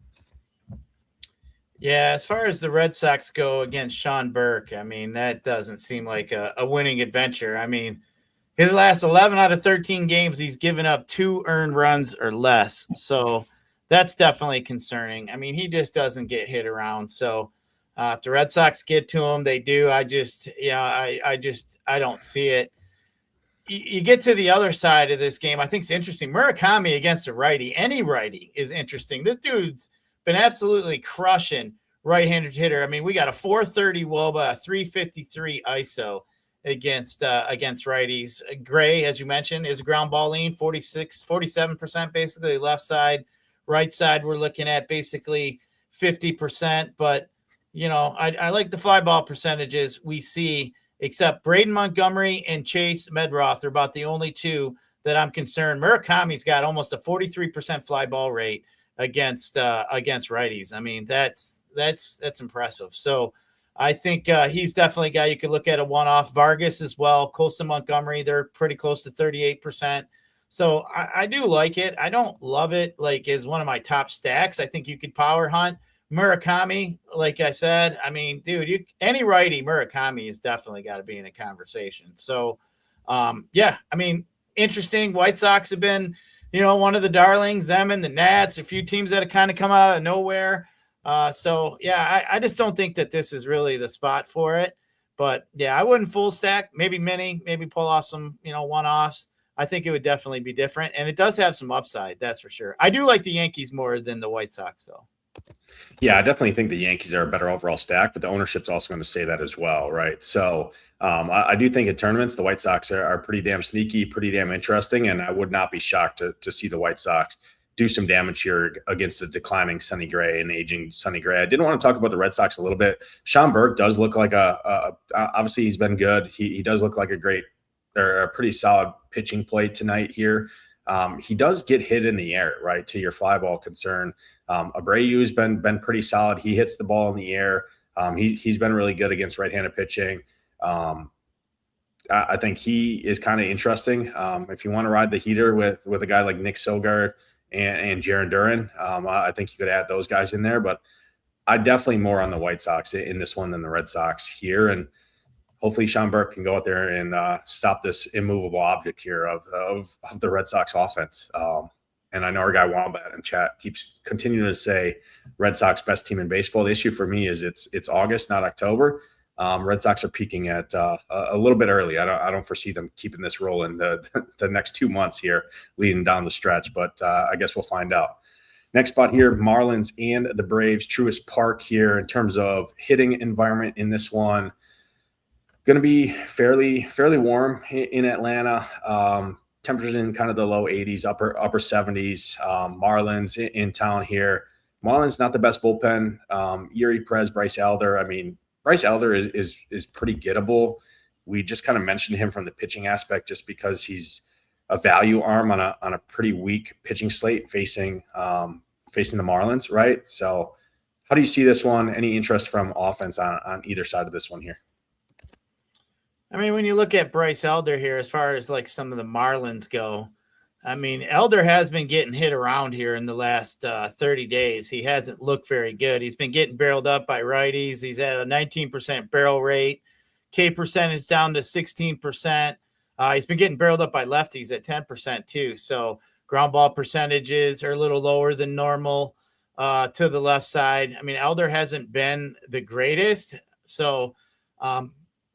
Yeah, as far as the Red Sox go against Sean Burke, I mean, that doesn't seem like a winning adventure. I mean, his last 11 out of 13 games, he's given up 2 earned runs or less. So that's definitely concerning. I mean, he just doesn't get hit around. So If the Red Sox get to him, they do. I don't see it. You get to the other side of this game. I think it's interesting. Murakami against a righty, any righty is interesting. This dude's been absolutely crushing right-handed hitter. I mean, we got a 430 WOBA, a 353 ISO against righties. Gray, as you mentioned, is a ground ball lean, 47% basically left side. Right side, we're looking at basically 50%. But, I like the fly ball percentages we see, except Braden Montgomery and Chase Medroth are about the only two that I'm concerned. Murakami's got almost a 43% fly ball rate against righties. I mean, that's impressive. So I think he's definitely a guy you could look at a one-off. Vargas as well, Colston Montgomery, they're pretty close to 38%. So I do like it. I don't love it like as one of my top stacks. I think you could power hunt Murakami. Like I said, I mean, dude, any righty Murakami has definitely got to be in a conversation. So, I mean, interesting. White Sox have been, one of the darlings, them and the Nats, a few teams that have kind of come out of nowhere. I just don't think that this is really the spot for it. But yeah, I wouldn't full stack, maybe mini, maybe pull off some, one-offs. I think it would definitely be different. And it does have some upside, that's for sure. I do like the Yankees more than the White Sox, though. Yeah, I definitely think the Yankees are a better overall stack, but the ownership's also going to say that as well, right? So I do think in tournaments, the White Sox are pretty damn sneaky, pretty damn interesting, and I would not be shocked to see the White Sox do some damage here against a declining Sonny Gray and aging Sonny Gray. I did want to talk about the Red Sox a little bit. Sean Burke does look like obviously he's been good. He does look like a pretty solid pitching play tonight here. He does get hit in the air, right, to your fly ball concern. Abreu's been pretty solid. He hits the ball in the air. He's been really good against right-handed pitching. I think he is kind of interesting. If you want to ride the heater with a guy like Nick Sogard and Jarren Duran, I think you could add those guys in there. But I definitely more on the White Sox in this one than the Red Sox here. And hopefully Sean Burke can go out there and stop this immovable object here of the Red Sox offense. And I know our guy Wombat in chat keeps continuing to say Red Sox best team in baseball. The issue for me is it's August, not October. Red Sox are peaking at a little bit early. I don't foresee them keeping this rolling the next 2 months here leading down the stretch, but I guess we'll find out. Next spot here, Marlins and the Braves, Truist Park here in terms of hitting environment in this one. Going to be fairly warm in Atlanta. Temperatures in kind of the low 80s, upper 70s. Marlins in town here. Marlins not the best bullpen. Yuri Perez, Bryce Elder. I mean, Bryce Elder is pretty gettable. We just kind of mentioned him from the pitching aspect, just because he's a value arm on a pretty weak pitching slate facing the Marlins, right? So, how do you see this one? Any interest from offense on either side of this one here? I mean, when you look at Bryce Elder here, as far as like some of the Marlins go, I mean, Elder has been getting hit around here in the last 30 days. He hasn't looked very good. He's been getting barreled up by righties. He's at a 19% barrel rate, K percentage down to 16%. He's been getting barreled up by lefties at 10% too. So ground ball percentages are a little lower than normal to the left side. I mean, Elder hasn't been the greatest. So,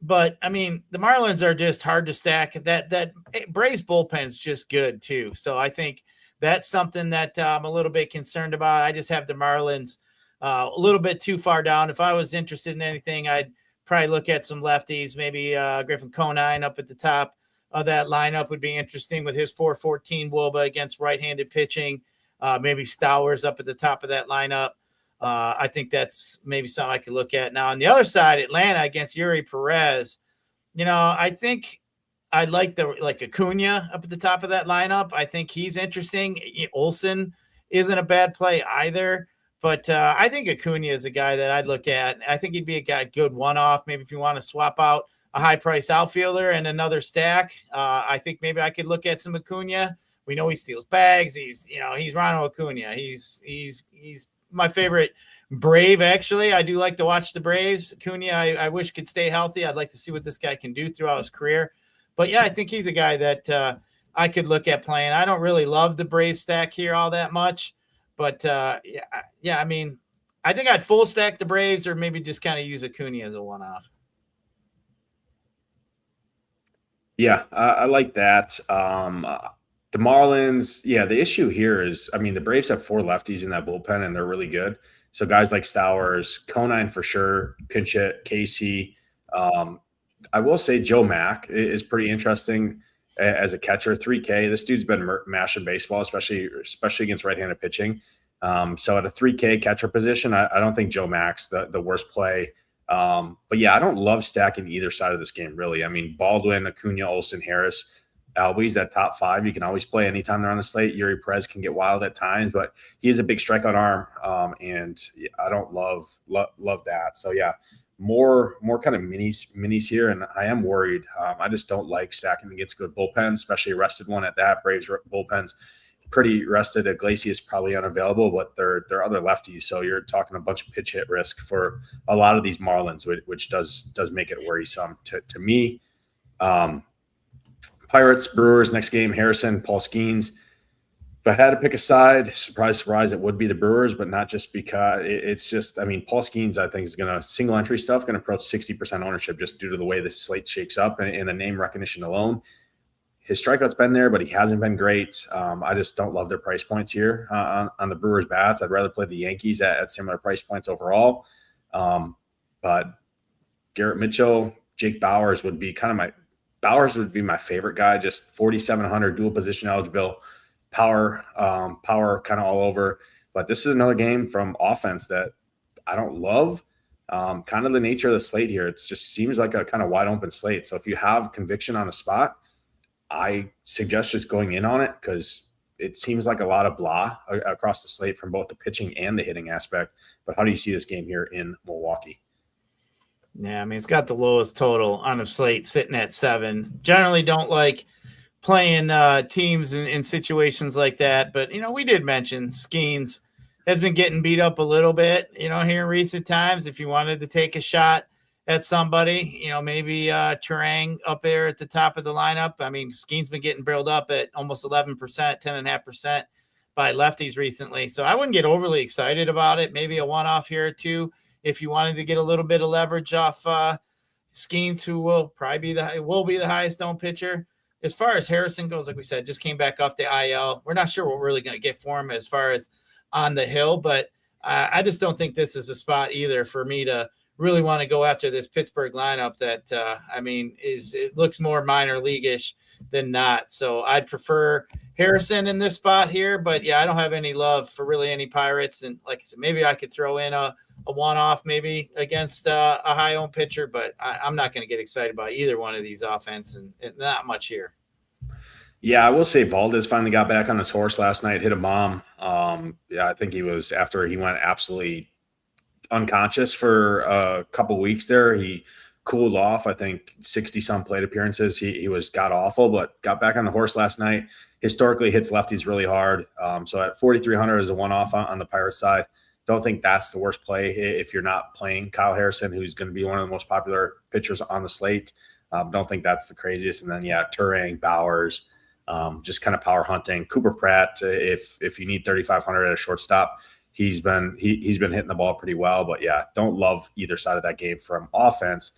but I mean, the Marlins are just hard to stack. That Braves bullpen is just good too. So I think that's something that I'm a little bit concerned about. I just have the Marlins a little bit too far down. If I was interested in anything, I'd probably look at some lefties. Maybe Griffin Conine up at the top of that lineup would be interesting with his 414 WOBA against right-handed pitching. Maybe Stowers up at the top of that lineup. I think that's maybe something I could look at. Now, on the other side, Atlanta against Yuri Perez, I think I like Acuna up at the top of that lineup. I think he's interesting. Olsen isn't a bad play either, but I think Acuna is a guy that I'd look at. I think he'd be a good one-off. Maybe if you want to swap out a high-priced outfielder and another stack, I think maybe I could look at some Acuna. We know he steals bags. He's Ronald Acuna. He's my favorite Brave, actually. I do like to watch the Braves. Acuna, I wish could stay healthy. I'd like to see what this guy can do throughout his career. But, yeah, I think he's a guy that I could look at playing. I don't really love the Brave stack here all that much. But, I mean, I think I'd full stack the Braves or maybe just kind of use Acuna as a one-off. Yeah, I like that. The Marlins, yeah, the issue here is, I mean, the Braves have 4 lefties in that bullpen, and they're really good. So guys like Stowers, Conine for sure, pinch hit, Casey. I will say Joe Mack is pretty interesting as a catcher. 3K. This dude's been mashing baseball, especially against right-handed pitching. So at a 3K catcher position, I don't think Joe Mack's the worst play. But yeah, I don't love stacking either side of this game, really. I mean, Baldwin, Acuna, Olsen, Harris, Albies, that top 5, you can always play anytime they're on the slate. Yuri Perez can get wild at times, but he has a big strikeout arm, and I don't love that. So yeah, more kind of minis here, and I am worried. I just don't like stacking against good bullpens, especially a rested one at that. Braves bullpens pretty rested. Iglesias probably unavailable, but they're other lefties, so you're talking a bunch of pitch hit risk for a lot of these Marlins, which does make it worrisome to me. Pirates, Brewers, next game, Harrison, Paul Skeens. If I had to pick a side, surprise, it would be the Brewers, but not just because it's just, I mean, Paul Skeens, I think, is going to single entry stuff, going to approach 60% ownership just due to the way the slate shakes up and the name recognition alone. His strikeout's been there, but he hasn't been great. I just don't love their price points here on the Brewers bats. I'd rather play the Yankees at similar price points overall. But Garrett Mitchell, Jake Bowers would be my favorite guy. Just 4,700 dual position eligible, power kind of all over. But this is another game from offense that I don't love. Kind of the nature of the slate here. It just seems like a kind of wide open slate. So if you have conviction on a spot, I suggest just going in on it because it seems like a lot of blah across the slate from both the pitching and the hitting aspect. But how do you see this game here in Milwaukee? Yeah, I mean, it's got the lowest total on the slate sitting at 7. Generally don't like playing teams in situations like that. But, we did mention Skeens has been getting beat up a little bit, here in recent times. If you wanted to take a shot at somebody, maybe Turang up there at the top of the lineup. I mean, Skeens been getting built up at almost 11%, 10.5% by lefties recently. So I wouldn't get overly excited about it. Maybe a one-off here or two if you wanted to get a little bit of leverage off Skeens, who will probably be the highest owned pitcher. As far as Harrison goes, like we said, just came back off the IL. We're not sure what we're really going to get for him as far as on the hill, but I just don't think this is a spot either for me to really want to go after this Pittsburgh lineup that, it looks more minor league-ish than not. So I'd prefer Harrison in this spot here, but yeah, I don't have any love for really any Pirates. And like I said, maybe I could throw in a one-off maybe against a high-owned pitcher, but I'm not going to get excited about either one of these offense and not much here. Yeah, I will say Valdez finally got back on his horse last night, hit a bomb. I think he was after he went absolutely unconscious for a couple weeks there. He cooled off, I think 60-some plate appearances. He was god awful, but got back on the horse last night. Historically hits lefties really hard. So at 4,300 is a one-off on the Pirates side. Don't think that's the worst play if you're not playing Kyle Harrison, who's going to be one of the most popular pitchers on the slate. Don't think that's the craziest. And then, yeah, Turang, Bowers, just kind of power hunting. Cooper Pratt, if you need 3,500 at a shortstop, he's been hitting the ball pretty well. But, yeah, don't love either side of that game from offense.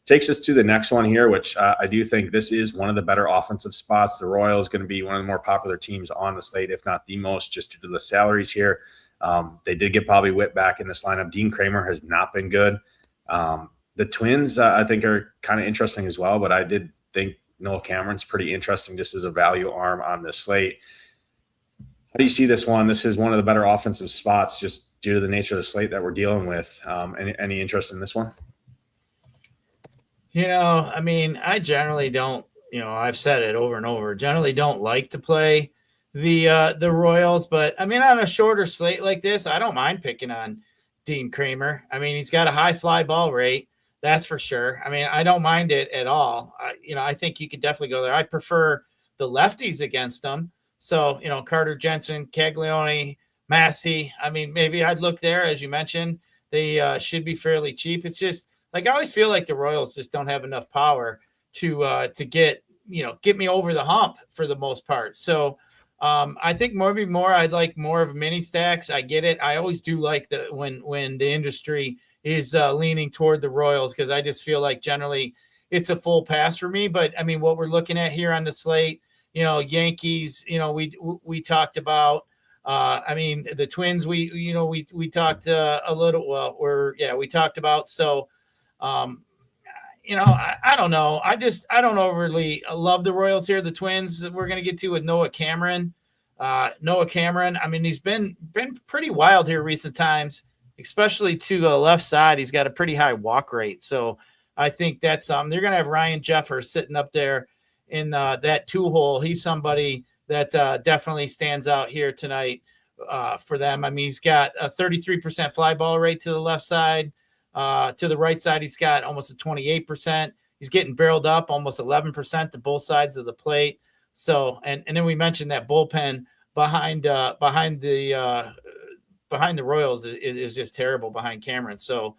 Takes us to the next one here, which I do think this is one of the better offensive spots. The Royals going to be one of the more popular teams on the slate, if not the most, just due to the salaries here. They did get Bobby Witt back in this lineup. Dean Kramer has not been good. The Twins, I think, are kind of interesting as well, but I did think Noel Cameron's pretty interesting just as a value arm on this slate. How do you see this one? This is one of the better offensive spots just due to the nature of the slate that we're dealing with. Any interest in this one? I generally don't, I've said it over and over, generally don't like to play the Royals, but on a shorter slate like this, I don't mind picking on Dean Kramer. He's got a high fly ball rate, that's for sure. I don't mind it at all. I think you could definitely go there. I prefer the lefties against them. So, Carter Jensen, Caglione, Massey. Maybe I'd look there, as you mentioned. They should be fairly cheap. It's just like I always feel like the Royals just don't have enough power to get me over the hump for the most part. So I think maybe more. I'd like more of mini stacks. I get it. I always do like when the industry is leaning toward the Royals because I just feel like generally it's a full pass for me. But I mean, what we're looking at here on the slate, Yankees. We talked about. I mean, the Twins. We talked a little. Well, we talked about. So, I don't know. I don't overly love the Royals here. The Twins we're going to get to with Noah Cameron. I mean, he's been pretty wild here recent times, especially to the left side. He's got a pretty high walk rate. So I think that's they're going to have Ryan Jeffers sitting up there in that 2-hole. He's somebody that definitely stands out here tonight for them. I mean, he's got a 33% fly ball rate to the left side. To the right side, he's got almost a 28%. He's getting barreled up almost 11% to both sides of the plate. So, and then we mentioned that bullpen behind the Royals is just terrible behind Cameron. So,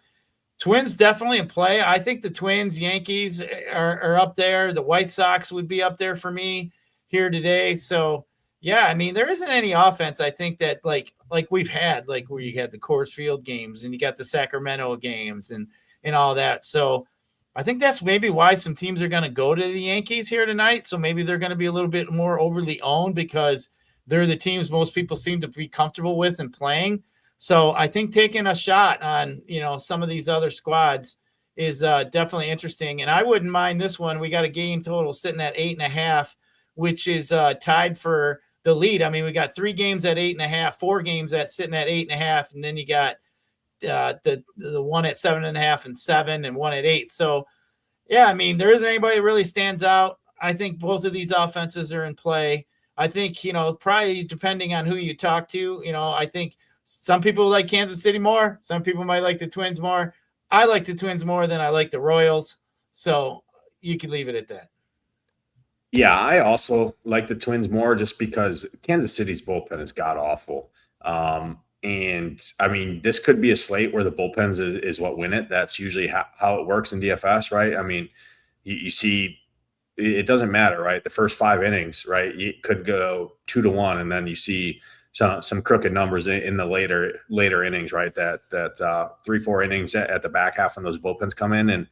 Twins definitely in play. I think the Twins, Yankees are up there. The White Sox would be up there for me here today. So, yeah, I mean, there isn't any offense. I think that like we've had, like where you had the Coors Field games and you got the Sacramento games and all that. So I think that's maybe why some teams are going to go to the Yankees here tonight. So maybe they're going to be a little bit more overly owned because they're the teams most people seem to be comfortable with and playing. So I think taking a shot on, some of these other squads is definitely interesting. And I wouldn't mind this one. We got a game total sitting at 8.5, which is tied for the lead. I mean, we got 3 games at 8.5, 4 games at sitting at 8.5, and then you got the one at 7.5 and 7, and one at 8. So, yeah, I mean, there isn't anybody that really stands out. I think both of these offenses are in play. I think probably depending on who you talk to, I think some people like Kansas City more. Some people might like the Twins more. I like the Twins more than I like the Royals. So you can leave it at that. Yeah, I also like the Twins more just because Kansas City's bullpen is god awful. And I mean, this could be a slate where the bullpens is what win it. That's usually how it works in DFS, right? I mean, you see, it doesn't matter, right? The first 5 innings, right? It could go 2-1, and then you see some crooked numbers in the later innings, right? That 3-4 innings at the back half when those bullpens come in, and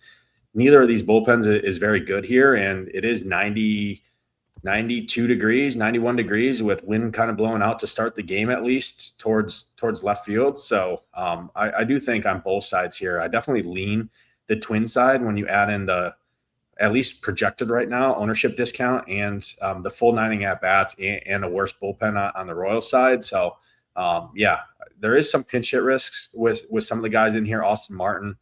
neither of these bullpens is very good here, and it is 92 degrees, 91 degrees with wind kind of blowing out to start the game, at least towards left field. So I do think on both sides here, I definitely lean the Twin side when you add in the at least projected right now ownership discount and the full 9 at bats and a worse bullpen on the Royals side. So yeah, there is some pinch hit risks with some of the guys in here. Austin Martin,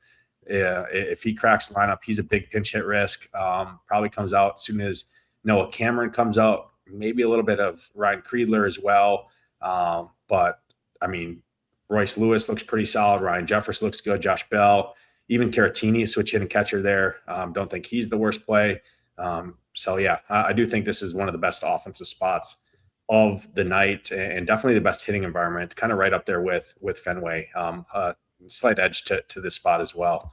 if he cracks the lineup, he's a big pinch hit risk. Probably comes out as soon as Noah Cameron comes out, maybe a little bit of Ryan Kreidler as well. But I mean, Royce Lewis looks pretty solid. Ryan Jeffers looks good. Josh Bell, even Caratini, switch hitting catcher there. Don't think he's the worst play. So yeah, I do think this is one of the best offensive spots of the night and definitely the best hitting environment, kind of right up there with Fenway. Slight edge to this spot as well.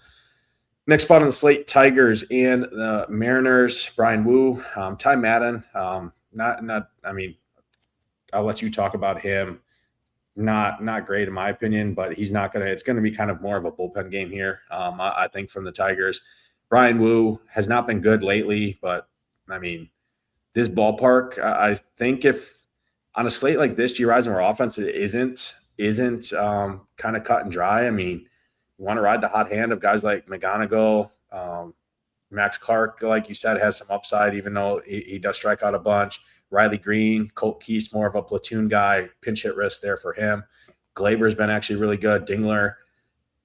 Next spot on the slate, Tigers and the Mariners. Brian Wu, Ty Madden. Not. I mean, I'll let you talk about him. Not great in my opinion, but he's not gonna. It's gonna be kind of more of a bullpen game here. I think from the Tigers. Brian Wu has not been good lately, but I mean, this ballpark. I think if on a slate like this, Gyiraszin, where offense isn't kind of cut and dry. I mean, you want to ride the hot hand of guys like McGonigal, Max Clark, like you said, has some upside, even though he does strike out a bunch. Riley Green, Colt Keese, more of a platoon guy, pinch hit risk there for him. Glaber's been actually really good. Dingler.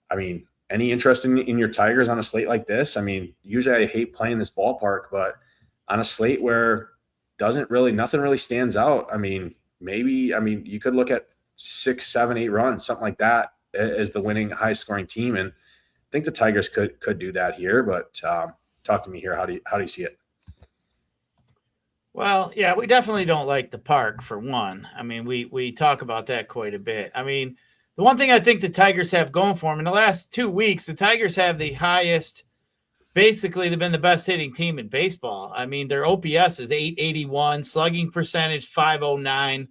I mean, any interest in your Tigers on a slate like this? I mean, usually I hate playing this ballpark, but on a slate where nothing really stands out. I mean, you could look at 6, 7, 8 runs, something like that, as the winning high scoring team. And I think the Tigers could do that here, but talk to me here. How do you see it? Well, yeah, we definitely don't like the park for one. I mean, we talk about that quite a bit. I mean, the one thing I think the Tigers have going for them in the last 2 weeks, the Tigers have the highest basically they've been the best hitting team in baseball. I mean, their OPS is 881, slugging percentage 509.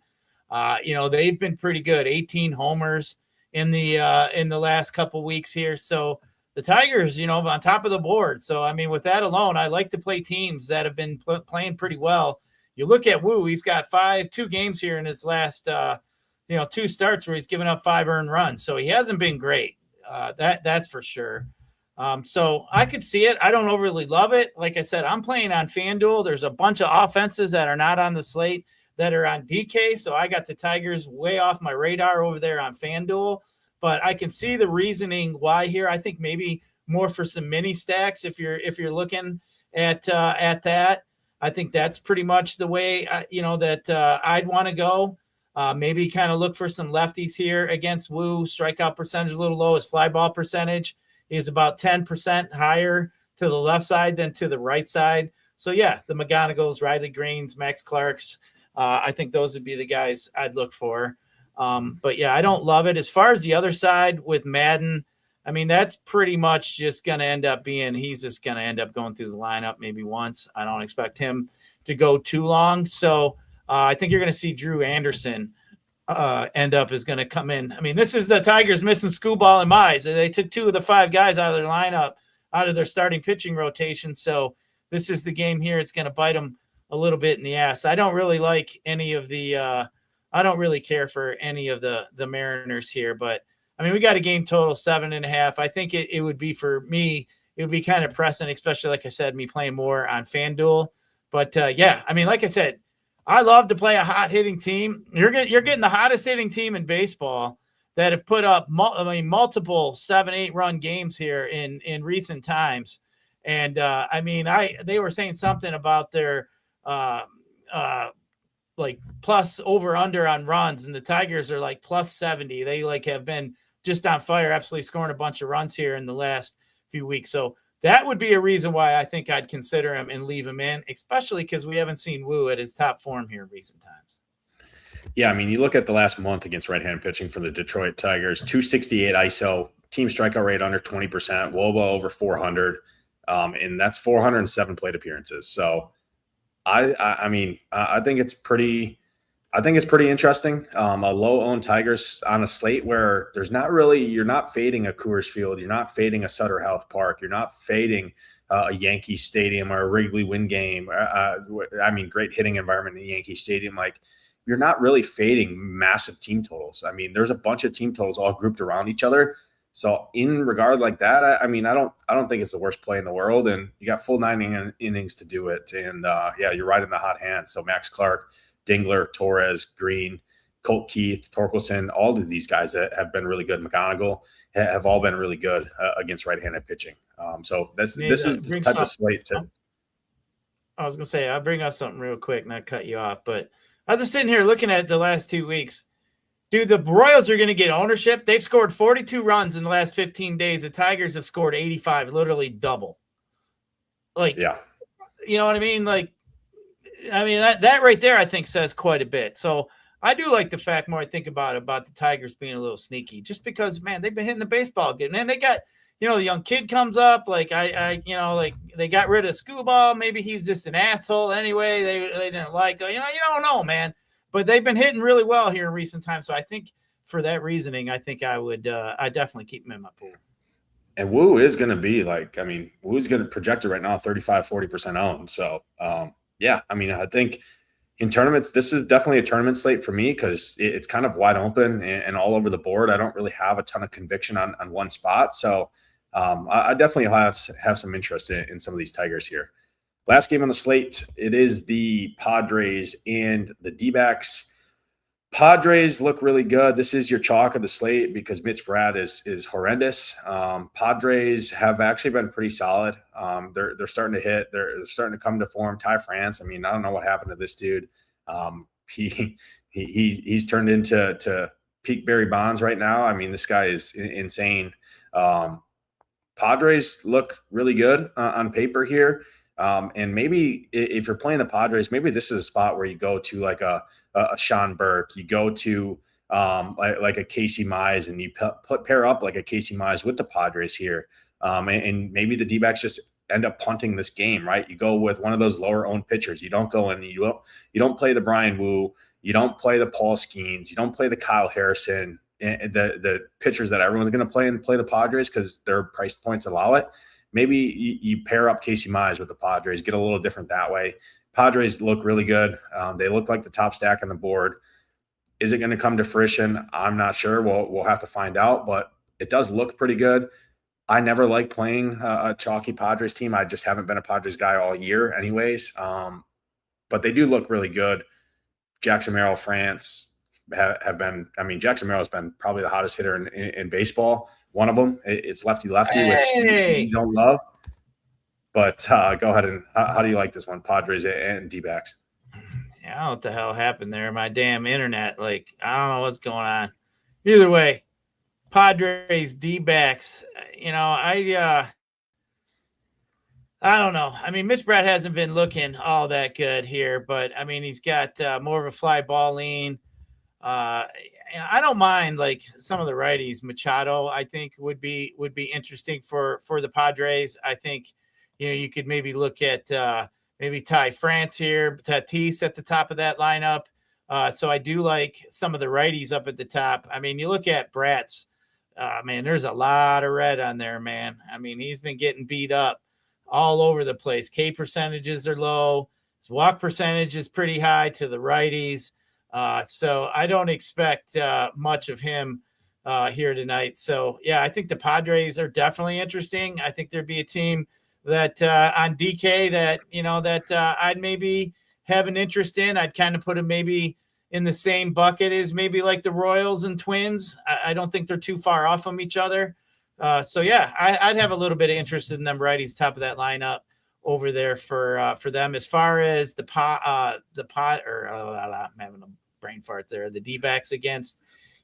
They've been pretty good. 18 homers in the last couple weeks here. So the Tigers, on top of the board. So I mean, with that alone, I like to play teams that have been playing pretty well. You look at Wu; he's got 2 games here in his last 2 starts where he's given up 5 earned runs. So he hasn't been great. That's for sure. So I could see it. I don't overly love it. Like I said, I'm playing on FanDuel. There's a bunch of offenses that are not on the slate that are on DK. So I got the Tigers way off my radar over there on FanDuel, but I can see the reasoning why here. I think maybe more for some mini stacks. If you're looking at that, I think that's pretty much the way, that I'd want to go. Maybe kind of look for some lefties here against Wu. Strikeout percentage a little low. His fly ball percentage is about 10% higher to the left side than to the right side. So yeah, the McGonagalls, Riley Greens, Max Clarks. I think those would be the guys I'd look for. But yeah, I don't love it. As far as the other side with Madden, I mean, that's pretty much just going to end up being, he's just going to end up going through the lineup maybe once. I don't expect him to go too long. So I think you're going to see Drew Anderson end up is going to come in. I mean, this is the Tigers missing Screwball and Mize. They took 2 of the 5 guys out of their lineup, out of their starting pitching rotation. So this is the game here. It's going to bite them a little bit in the ass. I don't really like any of the I don't really care for any of the Mariners here, but I mean, we got a game total 7.5. I think it would be, for me, it would be kind of pressing, especially like I said, me playing more on FanDuel. But yeah, I mean, like I said, I love to play a hot hitting team. You're getting the hottest hitting team in baseball that have put up multiple 7-8 run games here in recent times. And I mean, they were saying something about their like plus over under on runs, and the Tigers are like plus 70. They like have been just on fire, absolutely scoring a bunch of runs here in the last few weeks. So that would be a reason why I think I'd consider him and leave him in, especially because we haven't seen Wu at his top form here in recent times. Yeah, I mean, you look at the last month against right-hand pitching for the Detroit Tigers, 268 ISO, team strikeout rate under 20%, WOBA over 400, and that's 407 plate appearances. So I mean, I think it's pretty interesting. A low-owned Tigers on a slate where there's not really, you're not fading a Coors Field, you're not fading a Sutter Health Park, you're not fading a Yankee Stadium or a Wrigley Win game. I mean, great hitting environment in Yankee Stadium. Like, you're not really fading massive team totals. I mean, there's a bunch of team totals all grouped around each other. So in regard like that, I mean, I don't think it's the worst play in the world, and you got full 9 innings to do it. And yeah, you're right in the hot hand. So Max Clark, Dingler, Torres, Green, Colt Keith, Torkelson, all of these guys that have been really good. McGonigal have all been really good against right-handed pitching. So this is the type of slate to. I was gonna say, I'll bring up something real quick, not cut you off, but I was just sitting here looking at the last 2 weeks. Dude, the Royals are going to get ownership. They've scored 42 runs in the last 15 days. The Tigers have scored 85, literally double. Like, yeah, you know what I mean? Like, I mean, that right there, I think, says quite a bit. So I do like the fact, more I think about the Tigers being a little sneaky, just because, man, they've been hitting the baseball good. Man, they got, the young kid comes up, like like they got rid of Screwball. Maybe he's just an asshole anyway. They didn't like, you don't know, man. But they've been hitting really well here in recent times. So I think for that reasoning, I think I would I definitely keep him in my pool. And Wu is going to be like, I mean, Wu's going to project it right now 35, 40% owned. So, yeah, I mean, I think in tournaments, this is definitely a tournament slate for me because it's kind of wide open and all over the board. I don't really have a ton of conviction on one spot. So I definitely have some interest in some of these Tigers here. Last game on the slate, it is the Padres and the D-backs. Padres look really good. This is your chalk of the slate because Mitch Brad is horrendous. Padres have actually been pretty solid. They're starting to hit. They're starting to come to form. Ty France, I mean, I don't know what happened to this dude. He's turned into peak Barry Bonds right now. I mean, this guy is insane. Padres look really good on paper here. And maybe if you're playing the Padres, maybe this is a spot where you go to like a Sean Burke, you go to like a Casey Mize, and you pair up like a Casey Mize with the Padres here. And maybe the D-backs just end up punting this game, right? You go with one of those lower owned pitchers. You don't go in, you don't play the Brian Wu, you don't play the Paul Skeens, you don't play the Kyle Harrison, and the pitchers that everyone's going to play and play the Padres because their price points allow it. Maybe you pair up Casey Mize with the Padres, get a little different that way. Padres look really good. They look like the top stack on the board. Is it going to come to fruition? I'm not sure. We'll have to find out, but it does look pretty good. I never like playing a chalky Padres team. I just haven't been a Padres guy all year anyways. But they do look really good. Jackson Merrill, France have been – I mean, Jackson Merrill has been probably the hottest hitter in baseball. One of them. It's lefty-lefty, which you don't love. But go ahead and how do you like this one, Padres and D-backs? Yeah, I don't know what the hell happened there. My damn internet, I don't know what's going on. Either way, Padres, D-backs, I don't know. I mean, Mitch Brett hasn't been looking all that good here, but, I mean, he's got more of a fly ball lean. And I don't mind, some of the righties. Machado, I think, would be interesting for the Padres. I think, you could maybe look at maybe Ty France here, Tatis at the top of that lineup. So I do like some of the righties up at the top. I mean, you look at Bratz, man, there's a lot of red on there, man. I mean, he's been getting beat up all over the place. K percentages are low. His walk percentage is pretty high to the righties. So I don't expect much of him here tonight. So, yeah, I think the Padres are definitely interesting. I think there'd be a team that on DK that I'd maybe have an interest in. I'd kind of put him maybe in the same bucket as maybe like the Royals and Twins. I don't think they're too far off from each other. So yeah, I'd have a little bit of interest in them righties top of that lineup over there for them. As far as I'm having a brain fart there. The D-backs against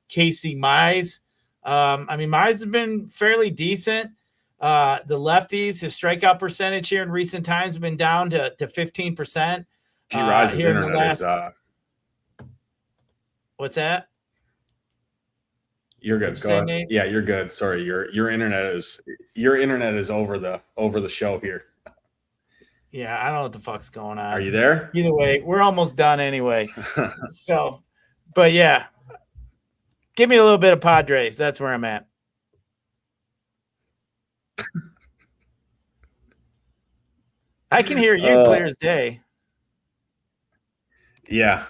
Casey Mize. I mean, Mize has been fairly decent. The lefties, his strikeout percentage here in recent times has been down to 15%. Gyirasin's here in the internet last. What's that? You're good. Go ahead. Nate? Yeah, you're good. Sorry, your internet is over the show here. Yeah, I don't know what the fuck's going on. Are you there? Either way, we're almost done anyway. So, but yeah, give me a little bit of Padres. That's where I'm at. I can hear you clear as day. Yeah.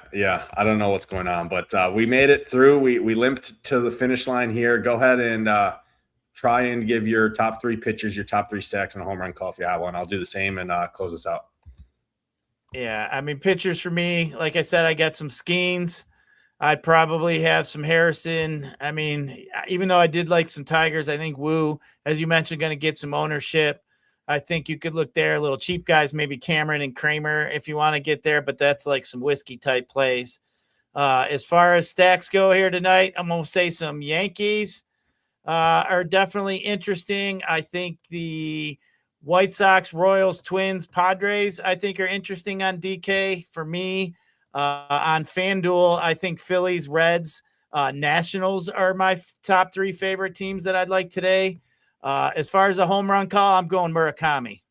I don't know what's going on, but we made it through. We limped to the finish line here. Go ahead and try and give your top three pitchers, your top three stacks, and a home run call if you have one. I'll do the same and close this out. Yeah, I mean, pitchers for me, like I said, I got some Skeens. I'd probably have some Harrison. I mean, even though I did like some Tigers, I think Wu, as you mentioned, going to get some ownership. I think you could look there, a little cheap guys, maybe Cameron and Kramer if you want to get there, but that's like some whiskey type plays. As far as stacks go here tonight, I'm going to say some Yankees are definitely interesting. I think the White Sox, Royals, Twins, Padres, I think are interesting on DK for me. On FanDuel, I think Phillies, Reds, Nationals are my top three favorite teams that I'd like today. As far as a home run call, I'm going Murakami.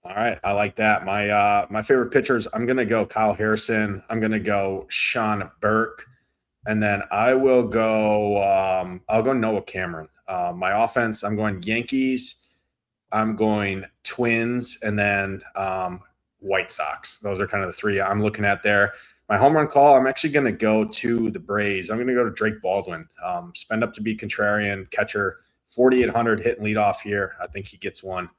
All right, I like that. My favorite pitchers, I'm going to go Kyle Harrison. I'm going to go Sean Burke. And then I will go I'll go Noah Cameron. My offense, I'm going Yankees. I'm going Twins, and then White Sox. Those are kind of the three I'm looking at there. My home run call, I'm actually going to go to the Braves. I'm going to go to Drake Baldwin. Spend up to be contrarian catcher, 4,800 hitting leadoff here. I think he gets one.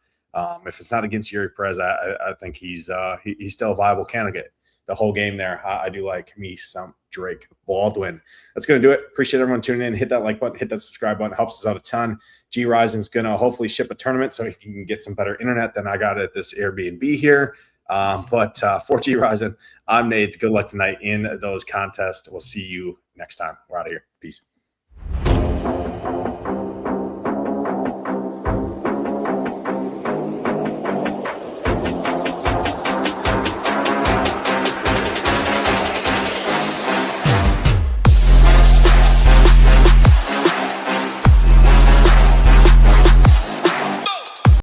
If it's not against Yuri Perez, I think he's still a viable candidate. The whole game there, I do like me some Drake Baldwin. That's going to do it. Appreciate everyone tuning in. Hit that like button, hit that subscribe button. Helps us out a ton. Gyirasin's going to hopefully ship a tournament so he can get some better internet than I got at this Airbnb here. But for Gyirasin, I'm Nate. Good luck tonight in those contests. We'll see you next time. We're out of here. Peace.